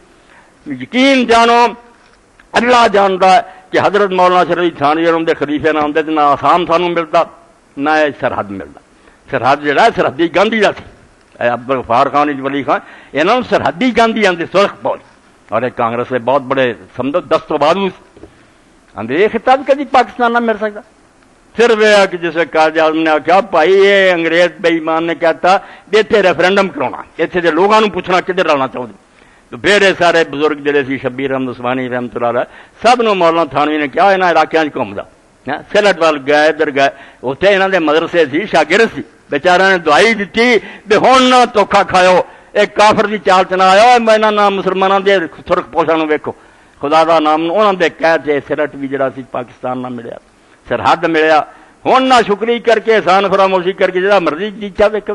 یقین جانو اللہ جانتا ہے کہ حضرت مولانا شریف تھانوی دے خلیفے نہ آتے تو نہ آسام سانوں ملتا نہ سرحد ملتا، سرحد جہا سرحدی گاندھی کا سی، عبدالغفار خان ولی خان یہاں سرحدی گاندھی آتے سرخ فوج، اور ایک کانگریس کے بہت بڑے سمجھو دست و بازو آدھے یہ خطہ بھی کبھی پاکستان نہ مل سکتا، پھر وہ کہ جس قائد اعظم نے آخیا بھائی یہ انگریز بے ایمان نے کہتا کہ اتنے ریفرنڈم کرانا، اتنے کے لوگوں کو پوچھنا کدھر رہنا چاہتے، تو پھر سارے بزرگ جڑے سی شبیر احمد عثمانی رحمۃ اللہ علیہ سب نو مولانا تھانوی نے کیا یہاں علاقوں گھومدا، سلٹ وال گئے ادھر گئے، اتنے یہاں دے مدرسے سی شاگرد سی، بیچارے نے دعائی دیتی بھی ہن نہ دھوکھا کھاؤ، ایک کافر دی چال چنا آیا میں مسلمانوں دے سرخ پوشاں نو ویکھو، خدا دا نام انہوں دے قید سے سلٹ بھی جڑا سی پاکستان نہ ملیا، سرحد ملیا، ہن نہ شکری کر کے احسان فراموشی کر کے جڑا مرضی جیچا ویکھو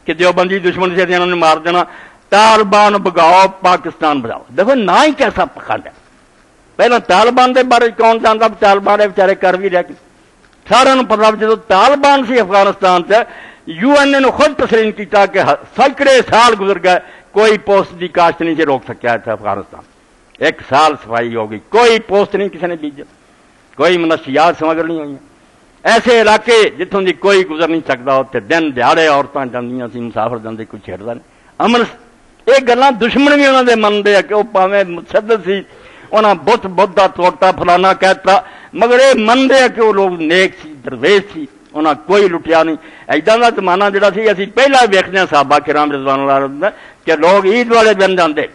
کہ دیوبندی دشمن سے انہوں نے مار دینا، طالبان بگاؤ پاکستان بجاؤ، دیکھو نہ ہی کیسا پکھنڈ ہے، پہلے طالبان دے بارے کون جانتا، طالبان بیچارے کر بھی رہ گئے، سارے پتا جب طالبان سی افغانستان سے یو این اے نے خود تسلیم کیا کہ سینکڑے سال گزر گئے کوئی پوسٹ کی کاشت نہیں سے روک سکیا تھا افغانستان، ایک سال صفائی ہو گئی، کوئی پوسٹ نہیں کسی نے بیجا، کوئی منشیات سمگل نہیں ہوئی، ایسے علاقے جتوں دی کوئی گزر نہیں سکتا، اتنے دن دیہڑے عورتیں جاندیاں سی، مسافر جاندے، کوئی چھیڑتا نہیں، امن یہ گلاں دشمن بھی انہوں نے منتے ہیں کہ وہ پاویں متشدد سی، انہاں بت دا توڑتا فلانا کہتا، مگر یہ منتے ہیں کہ وہ لوگ نیک سی درویش سی، انہاں کوئی لٹیا نہیں، ایدا کا زمانہ جڑا سی اسی پہلا ویکھتے ہیں صحابہ کرام رضوان اللہ علیہم کہ لوگ عید والے دن جاندے،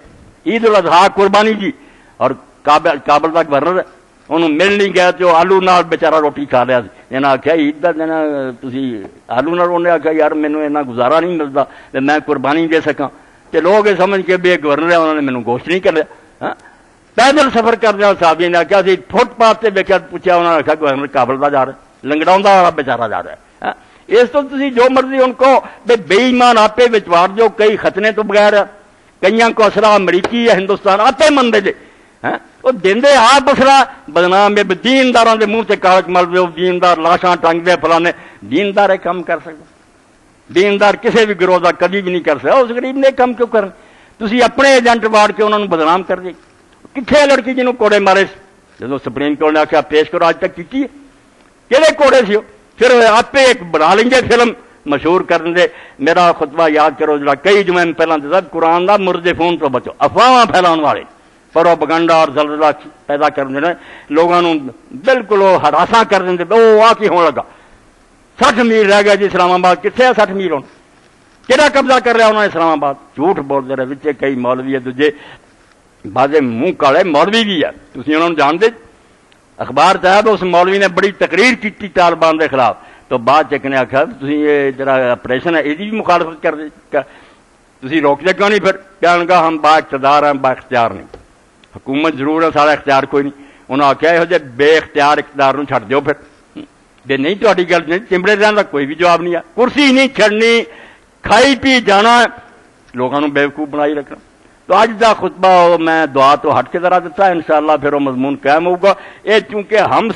عید الاضحیٰ قربانی جی، اور کابل کا گورنر انہوں مل نہیں گیا تو آلو نال بیچارہ روٹی کھا رہا سی، انہیں آخیا عید کا دن تسی آلو نال، انہیں آخیا یار مینوں اینا گزارا نہیں ملتا کہ میں قربانی دے سکاں، تے لوگ یہ سمجھ کے بھی گورنر ہے انہوں نے مینوں گوشت نہیں کریا، پیدل سفر کردیا صحابی نے آخیا سی فٹ پاتھ سے ویکھیا پوچھا، انہوں نے آخیا گورنر کابل کا جا رہا ہے، لنگڑاؤں بیچارہ جا رہا ہے، اس تو تسی جو مرضی ان کو بے ایمان آپ وچوار جو کئی ختنے تو بغیر، کئیاں کو اسرا امریکی ہے ہندوستان آپ من دے وہ دے آپ اسرا بدنام دینداراں دے منہ سے کاغذ مل دے، دیندار لاشاں ٹنگ دے فلانے، دیندار یہ کام کر سکتا، دیندار کسی بھی گروہ کا کبھی بھی نہیں کر سکتا، اس غریب نے کام کیوں کرنا، تسی اپنے ایجنٹ واڑ کے انہوں نے بدنام کر دے، کتنے لڑکی جنہوں کوڑے مارے جب سپریم کورٹ نے آخیا پیش کرو آج تک کی کہڑے کوڑے سی، پھر آپ ایک بنا لیں گے فلم مشہور کر دیں، میرا خطبہ یاد کرو جڑا کئی جمعے پہلے دسا قرآن دا مرد فون تو بچو، افواہ پھیلاؤ والے پروپیگنڈا اور زلزلہ پیدا کر دیں، لوگوں بالکل ہراساں کر دیں، وہ آ کے ہونے لگا 60 میل رہ گیا جی اسلام آباد، کتنے 60 میل ہونا، کہڑا قبضہ کر رہا انہوں نے اسلام آباد؟ جھوٹ بولتے رہے وچے کئی مولوی ہے دوجے بازے منہ کالے مولوی بھی ہے تسی انہوں نے جانتے اخبار چاہا تو اس مولوی نے بڑی تقریر کی طالبان کے خلاف تو بعد چیک نے آخیا تسی یہ جڑا آپریشن ہے یہ بھی مخالفت کر دے تسی روکتے کیوں نہیں؟ پھر کہنے کا ہم با اقتدار ہیں با اختیار نہیں حکومت ضرور ہے سارا اختیار کوئی نہیں انہوں نے آخیا یہ جے بے اختیار اقتدار چھڈ دیو پھر بے نہیں تہاڈی گل نہیں چمڑے رہن کا کوئی بھی جواب نہیں ہے کرسی نہیں چھڑنی کھائی پی جانا لوگوں کو بیوقوف بنائی رکھنا تو اج دا خطبہ میں دعا تو ہٹ کے ذرا دیتا انشاءاللہ پھر وہ مضمون قائم ہوگا یہ چونکہ ہم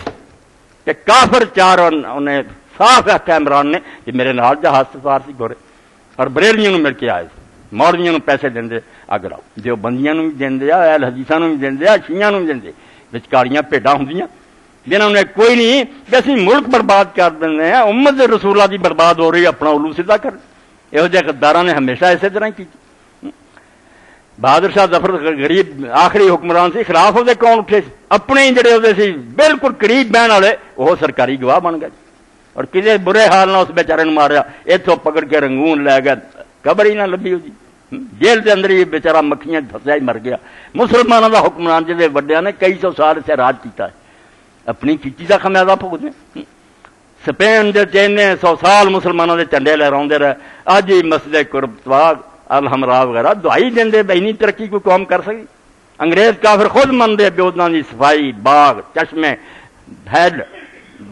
کہ کافر چار انہیں صاف ہے عمران نے کہ میرے نال جہاز سفار سی گورے اور بریلیوں مل کے آئے مولویوں پیسے دیں اگر آؤ جو بندیاں بھی دیں اہل حدیثاں بھی دیں شیعاں بھی دیں وچکاریاں بھیڈاں ہوں جنہوں نے کوئی نہیں کہ اسی ملک برباد کر دیں امت رسولہ دی برباد ہو رہی اپنا الو سیدھا کر یہو جہ غداراں نے ہمیشہ اسی طرح کی بہادر شاہ ظفر غریب آخری حکمران سی خلاف وہ کون اٹھے اپنے ہی جڑے ہوتے سی بالکل قریب بہن والے وہ سرکاری گواہ بن گئے اور کسی برے حال نہ اس بیچارے نے ماریا اتوں پکڑ کے رنگون لے گئے قبر ہی نہ لبھی جی جیل کے اندر ہی بیچارہ مکھیاں پھسیا ہی مر گیا مسلمانوں کا حکمران جہے وڈیا نے کئی سو سال سے راج کیتا ہے اپنی کیچی کا خمیازہ بھگتے سپین کے چین نے 100 سال مسلمانوں کے جھنڈے لہراؤندے رہے اج ہی مسجد قربتواغ الحمراء وغیرہ دعائی دیں بہنی ترقی کوئی قوم کر سکی انگریز کافر خود منتے بیوداں کی صفائی باغ چشمے ہیڈ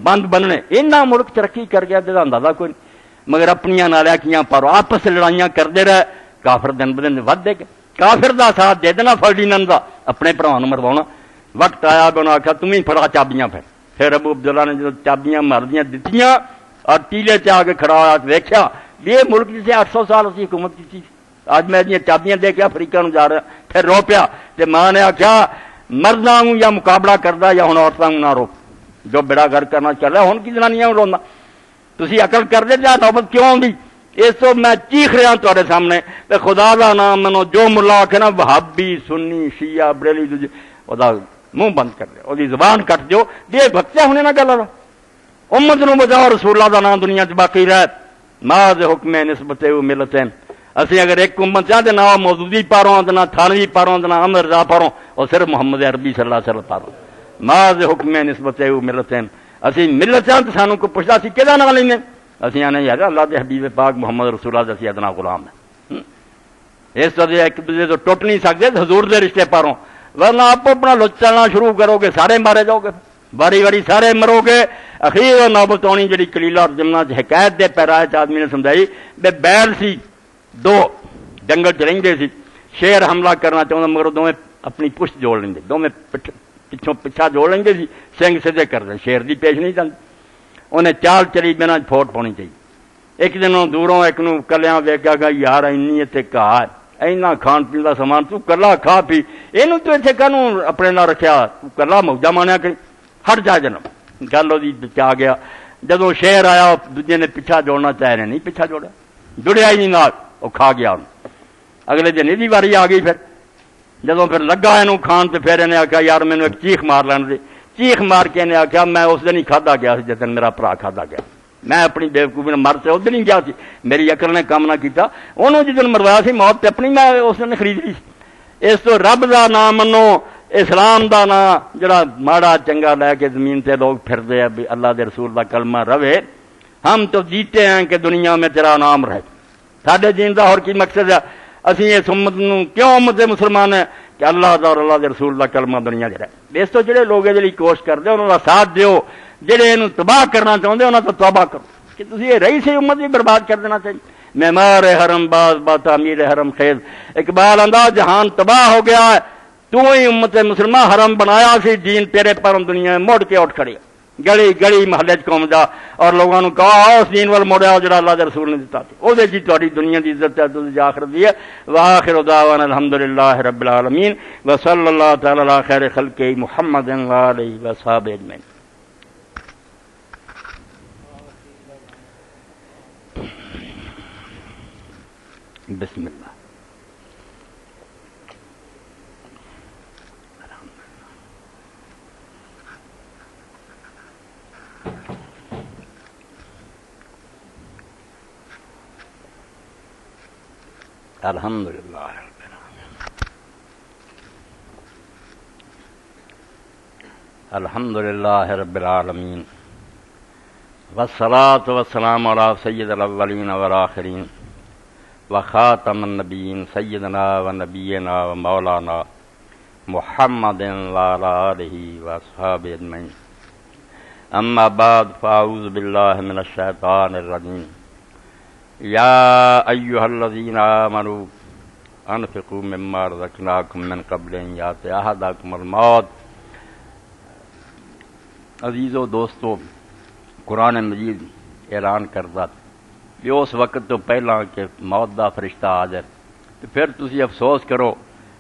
بند بننے اینا ملک ترقی کر گیا جہاں اندازہ کوئی نہیں مگر اپنی نالیاکیاں پارو آپس لڑائیاں کرتے رہے کافر دن ب دن ود دے گئے کافر دا ساتھ دے دینا فرڈیننڈ دا اپنے بھراواں نوں مرواؤنا وقت آیا انہوں نے آخیا تم ہی پھڑا چابیاں پھر ابو عبداللہ نے جو چابیاں مردیاں دتیاں اور ٹیلے سے آ کے کھڑا ہوا ویکھیا یہ ملک جسے 800 سال اسی حکومت کی آج میں یہ چابیاں دے کے افریقہ نو جا رہا پھر رو پیا تے ماں نے آخیا مرداں یا مقابلہ کردا یا ہن عورتاں نہ رو جو بیڑا گھر کرنا چل رہا ہن کی جنانیاں روندا تسی عقل کر دے جا نوبت کیوں آندی اس تو میں چیخ رہا تہاڈے سامنے تے خدا دا نام منو جو ملا آکھے نا وہابی سنی شیعہ بریلی دوجے دا منہ بند کر دے وہی زبان کٹ دیو دے بچے ہونے نہ گل امت نو بچاؤ رسول اللہ دا نام دنیا چ باقی رہ ماذ حکم نسبت ملتین اسی اگر ایک امت چاہتے نہ موجودی پاروں نہ تھانوی پاروں نہ احمد رضا پاروں اور صرف محمد عربی صلی اللہ علیہ وسلم پاروں ماذ حکم نسبت ملتین اسی ملت چاہتے سانو کو پوچھتا سی کہدا نام لینے اسی آنے یار اللہ دے حبیب پاک محمد رسول اللہ دسی ادنا غلام ہے اس طرح ایک دوسرے تو ٹوٹ نہیں سکتے حضور دے رشتے پاروں ورنہ آپ اپنا لچ چلنا شروع کرو گے سارے مارے جاؤ گے باری باری سارے مرو گے اخیر نوبت آنی جی کلیلہ اور جمنا حکایت دے پیرائے آدمی نے سمجھائی بے بیل سی دو جنگل چ رہندے سی شیر حملہ کرنا چاہتا مگر دونوں اپنی پشت جوڑ لیں دونوں پچھوں پچھا جوڑ لیں جی سنگ سدھے کر دیں شیر دی پیش نہیں چلتی انہیں چال چلی بنا فوٹ پاؤنی چاہیے ایک دن دوروں ایک نو کلیاں ویکھا گا یار اینی اتنے گاہ اینا کھان پین کا سامان تو کلا کھا پی یہ تو اتنے کہنوں اپنے نہ رکھیا تو کلا موجہ مانیا کہ ہٹ جا جنم گل وہ آ گیا جدو شیر آیا دوجے نے پیچھا جوڑنا چاہ رہے نہیں پیچھا جوڑا جڑیا ہی نہیں نال وہ کھا گیا اگلے دن یہ واری آ گئی پھر جدو پھر لگا یہ کھان تو پھر انہیں آخیا یار مینو ایک چیخ مار لین دے چیخ مار کے انہیں آخیا میں اس دن ہی کھادا گیا جس دن میرا برا کھادا گیا میں اپنی بےوقوفی نے مر سے اس دن ہی گیا سی میری عقل نے کام نہ کیتا انہوں جس دن مروایا سی موت تے اپنی میں اس دن خرید لی اس تو رب دا نام منو اسلام دا نام جڑا ماڑا چنگا لے کے زمین تے لوگ پھردے ہیں بھی اللہ دے رسول دا کلمہ رہے ہم تو جیتے ہیں کہ دنیا میں تیرا نام رہے ساڈے جین دا اور کی مقصد ہے اسی اس امت نو کیوں امت مسلمان ہے کہ اللہ دا اور اللہ دے رسول دا کلمہ دنیا دے رہے اس تو جڑے لوگ جڑی کوشش کرتے انہوں دا ساتھ دیو جڑے انہوں تباہ کرنا چاہتے انہوں تو توبہ کرو کہ تسی یہ رہی سے امت بھی برباد کر دینا چاہیے معمار حرم باز با تعمیر حرم خیز اقبال آندا جہان تباہ ہو گیا ہے تو ہی امت مسلمہ حرم بنایا سی دین تیرے پر دنیا میں مڑ کے اٹھ کھڑی گلی گلی محلے قوم جا اور لوگوں نے کہا اس دین وال موڑیا جڑا اللہ دے رسول نے دتا او دے جی تہاڈی دنیا دی عزت ہے تسی آخرت دی ہے واخر دعوانا الحمدللہ رب العالمین وصلی اللہ تعالی علی خیر خلق محمد و علیہ وصحبہ اجمعین بسم اللہ الحمدللہ الحمدللہ رب العالمین والصلاة والسلام علی سید الاولین والآخرین وخاتم النبیین سیدنا و نبینا و مولانا محمد وعلی آلہ واصحابہ اجمعین اما بعد فاعوذ باللہ من الشیطان الرجیم یا ایہا الذین آمنوا انفقوا مما رزقناکم من قبل ان یأتی احدکم الموت۔ عزیزو دوستو، قرآن مجید اعلان کرتا کہ اس وقت تو پہلا کہ موت دا فرشتہ آ جائے تو پھر تسی افسوس کرو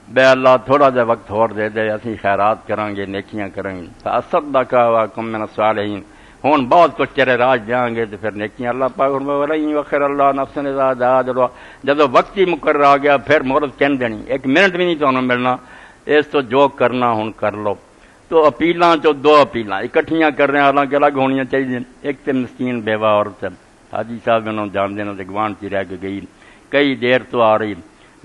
بے اللہ تھوڑا جا وقت ہور دے دے، اسی خیرات کریں گے، نیکیاں کریں گے، فاصدق وکن من الصالحین، ہون بہت کچھ تیرے راج دیاں گے تو پھر نیکیاں اللہ پاک فرمائے ولن یؤخر اللہ نفسا اذا جاء اجلها، جدو وقت ہی مقرر آ گیا پھر مہلت کہن دینی، ایک منٹ بھی نہیں تمہیں ملنا، اس تو جو کرنا ہن کر لو۔ تو اپیلاں چو دو اپیلاں اکٹھیاں کر رہے ہیں، حالانکہ الگ ہونیاں چاہیے۔ ایک تے مسکین بیوہ عورت ہے، حاجی صاحب انہوں جان دینا تے گوان چی رہ کے گئی، کئی دیر تو آ رہی،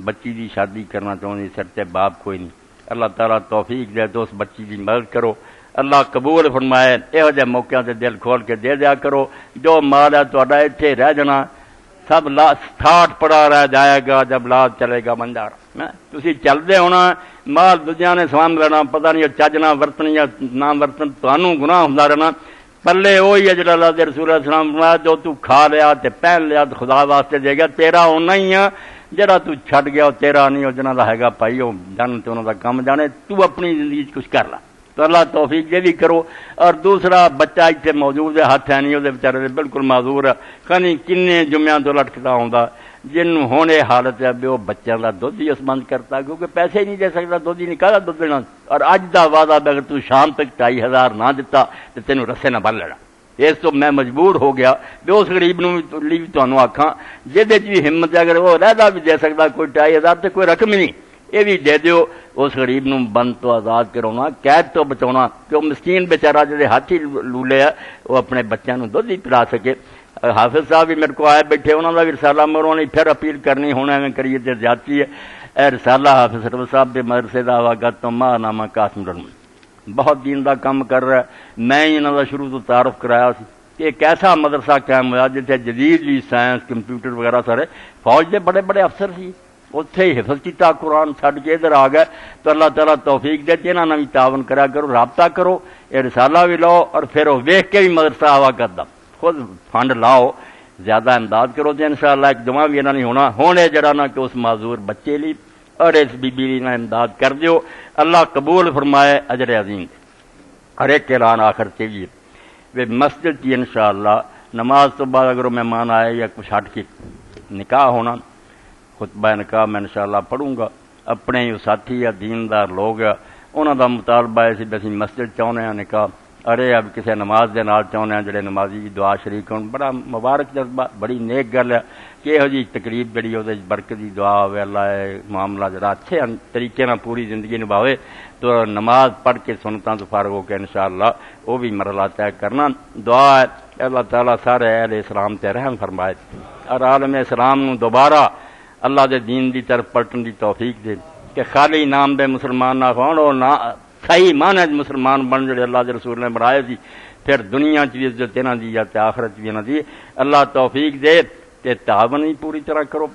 بچی دی شادی کرنا چاہتی، سر تے باپ کوئی نہیں، اللہ تعالیٰ توفیق دے تو اس بچی دی مدد کرو، اللہ قبول فرمائے، یہو جہے موقعوں تے دل کھول کے دے دیا کرو۔ جو مال ہے تہاڈا ایتھے رہ جانا، سب ٹھاٹ پڑا رہ جائے گا جب لاد چلے گا بنجارا۔ تسی چلدے ہونا، مال دوجیاں نے سوام لینا، پتہ نہیں چج نہ ورتن یا نہ ورتن، تانوں گناہ ہوندا رہنا، پلے وہی ہے جڑا اللہ دے رسول علیہ السلام فرمایا جو تو کھا لیا تے پہن لیا تو خدا واسطے دے گا، تیرا ہونا ہی ہے، جڑا تو چھڈ گیا تیرا نہیں، وہ جنہاں دا ہے گا بھائی وہ جنت انہاں دا کم جانے، تو اپنی زندگی کچھ کر لا۔ تو اللہ توفیق یہ بھی کرو۔ اور دوسرا بچہ اتنے موجود ہے، ہاتھ ہے نہیں، وہ بچارے بالکل معذور ہے، کہیں کنے جمعیاں تو لٹکتا ہوندا، جنوں ہونے حالت ہے بھی وہ بچوں کا دودھ ہی اس بند کرتا، کیونکہ پیسے ہی نہیں دے سکتا، دودھ ہی نہیں کہا دودھ دینا۔ اور اج دا وعدہ اگر تو شام تک 2500 نہ دیتا تو تینوں رسے نہ بن لینا۔ اس تو میں مجبور ہو گیا بھی اس غریب نوں بھی تانوں آکھاں جہدے چ بھی ہمت ہے، اگر وہ علیحدہ بھی دے سکتا کوئی 2500 تو کوئی رقم ہی نہیں، یہ بھی دے دیو، اس غریب نوں بند تو آزاد کراونا، قید تو بچاونا، کہ وہ مسکین بیچارہ جہے ہاتھ ہی لولے ہے وہ اپنے بچوں نوں دودھ ہی پلا سکے۔ حافظ صاحب بھی میرے کو آئے بیٹھے، انہوں کا بھی رسالہ مروں نے پھر اپیل کرنی، ہونا میں کریے تے زیادتی ہے۔ اے رسالہ حافظ سرور صاحب کے مدرسے دا واگت تو ماہ نامہ قاسم رحمان بہت دین دا کم کر رہا ہے، میں ہی انہوں کا شروع تو تعارف کرایا سی کہ ایک ایسا مدرسہ قائم ہوا جتنے جدید بھی سائنس کمپیوٹر وغیرہ سارے، فوج کے بڑے بڑے افسر سی، اتنے ہی حفظ کیتا قرآن، چھڈ کے ادھر آ گئے۔ تو اللہ تعالیٰ توفیق دے، انہوں نے بھی تعاون کرا کرو، رابطہ کرو، یہ رسالہ بھی لاؤ، اور پھر وہ ویخ کے بھی مدرسہ ہوا کردا، خود فنڈ لاؤ، زیادہ امداد کرو تو انشاءاللہ ایک جمعہ بھی انہوں نے ہونے جڑا نہ کہ اس معذور بچے لی اور اس بی بی نے امداد کر دیو، اللہ قبول فرمائے، اجر عظیم دے۔ ہر ایک اعلان آخر چاہیے وہ مسجد کی انشاءاللہ نماز تو بعد اگر مہمان آئے یا کچھ ہٹ کے نکاح ہونا، خطبہ نکاح میں انشاءاللہ پڑھوں گا، اپنے ہی ساتھی یا دیندار لوگ ہیں انہوں کا مطالبہ ہے کہ اسی مسجد چاہنے ہیں نکاح، ارے اب کسی نماز دے نال چاہنے ہیں جڑے نمازی بھی دعا شریک ہون، بڑا مبارک جذبہ، بڑی نیک گل ہے کہ یہو جی تقریب جڑی وہ برکت دی دعا ہوئے، اللہ معاملہ جڑا اچھے طریقے نہ پوری زندگی نبھاوے، تو نماز پڑھ کے سنتاں تو فارغ ہو کے انشاءاللہ وہ بھی مرحلہ طے کرنا۔ دعا ہے اللہ تعالیٰ سارے اہل اسلام تے رحم فرمائے اور عالم اسلام نو دوبارہ اللہ دے دین دی طرف پلٹن دی توفیق دے، کہ خالی نام دے مسلمان نہ ہون، اور نہ صحیح معنی مسلمان بن جڑے اللہ دے رسول نے بنائے سی، پھر دنیا چ بھی عزت انہاں دی یا آخرت بھی انہاں دی، اللہ توفیق دے تے تعاون ہی پوری طرح کرو۔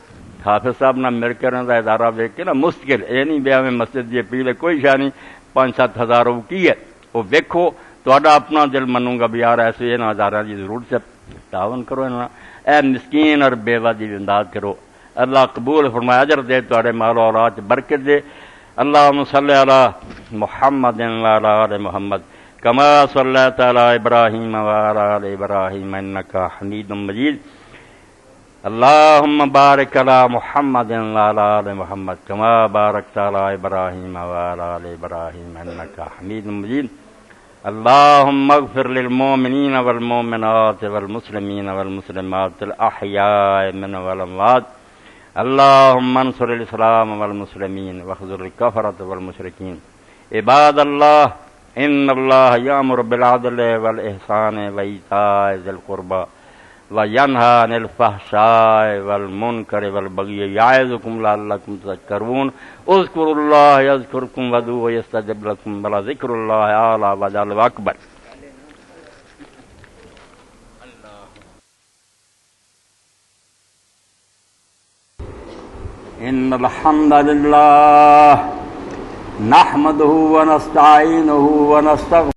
حافظ صاحب نہ مل کر انہاں دا ادارہ ویکھ کے نا مستقل یہ نہیں بیا میں مسجد دی اپیل ہے کوئی شاہ نہیں، 5-7 ہزار وہ کی ہے وہ ویکھو، تہاڈا اپنا دل منوں گا بھی یار ایسے انہاں ادارہ دی ضرورت ہے، تعاون کرو انہاں، اے مسکین اور بیوہ دی امداد کرو، اللہ قبول فرمائے، اجر دے تہاڈے مال و اولاد برکت دے۔ اللہم صلی علی محمد وعلی آل محمد کما صلیت علی ابراہیم وعلی آل ابراہیم انک حمید مجید۔ اللہم بارک علی محمد وعلی آل محمد کما بارکت علی ابراہیم وعلی آل ابراہیم انک حمید مجید۔ اللہم اغفر للمؤمنین والمؤمنات والمسلمین والمسلمات الاحیاء منهم والاموات۔ اللہم انصر الاسلام والمسلمین واخذل الکفرۃ والمشرکین۔ عباد اللہ ان اللہ یامر بالعدل والاحسان وایتاء ذی القربى وینہا عن الفحشاء والمنکر والبغی یعظکم لعلکم تذکرون اذکروا اللہ یذکرکم وادعوہ یستجب لکم ولذکر اللہ اعلی وجل اکبر. ان الحمد للہ نحمده ونستعینه ونستغفره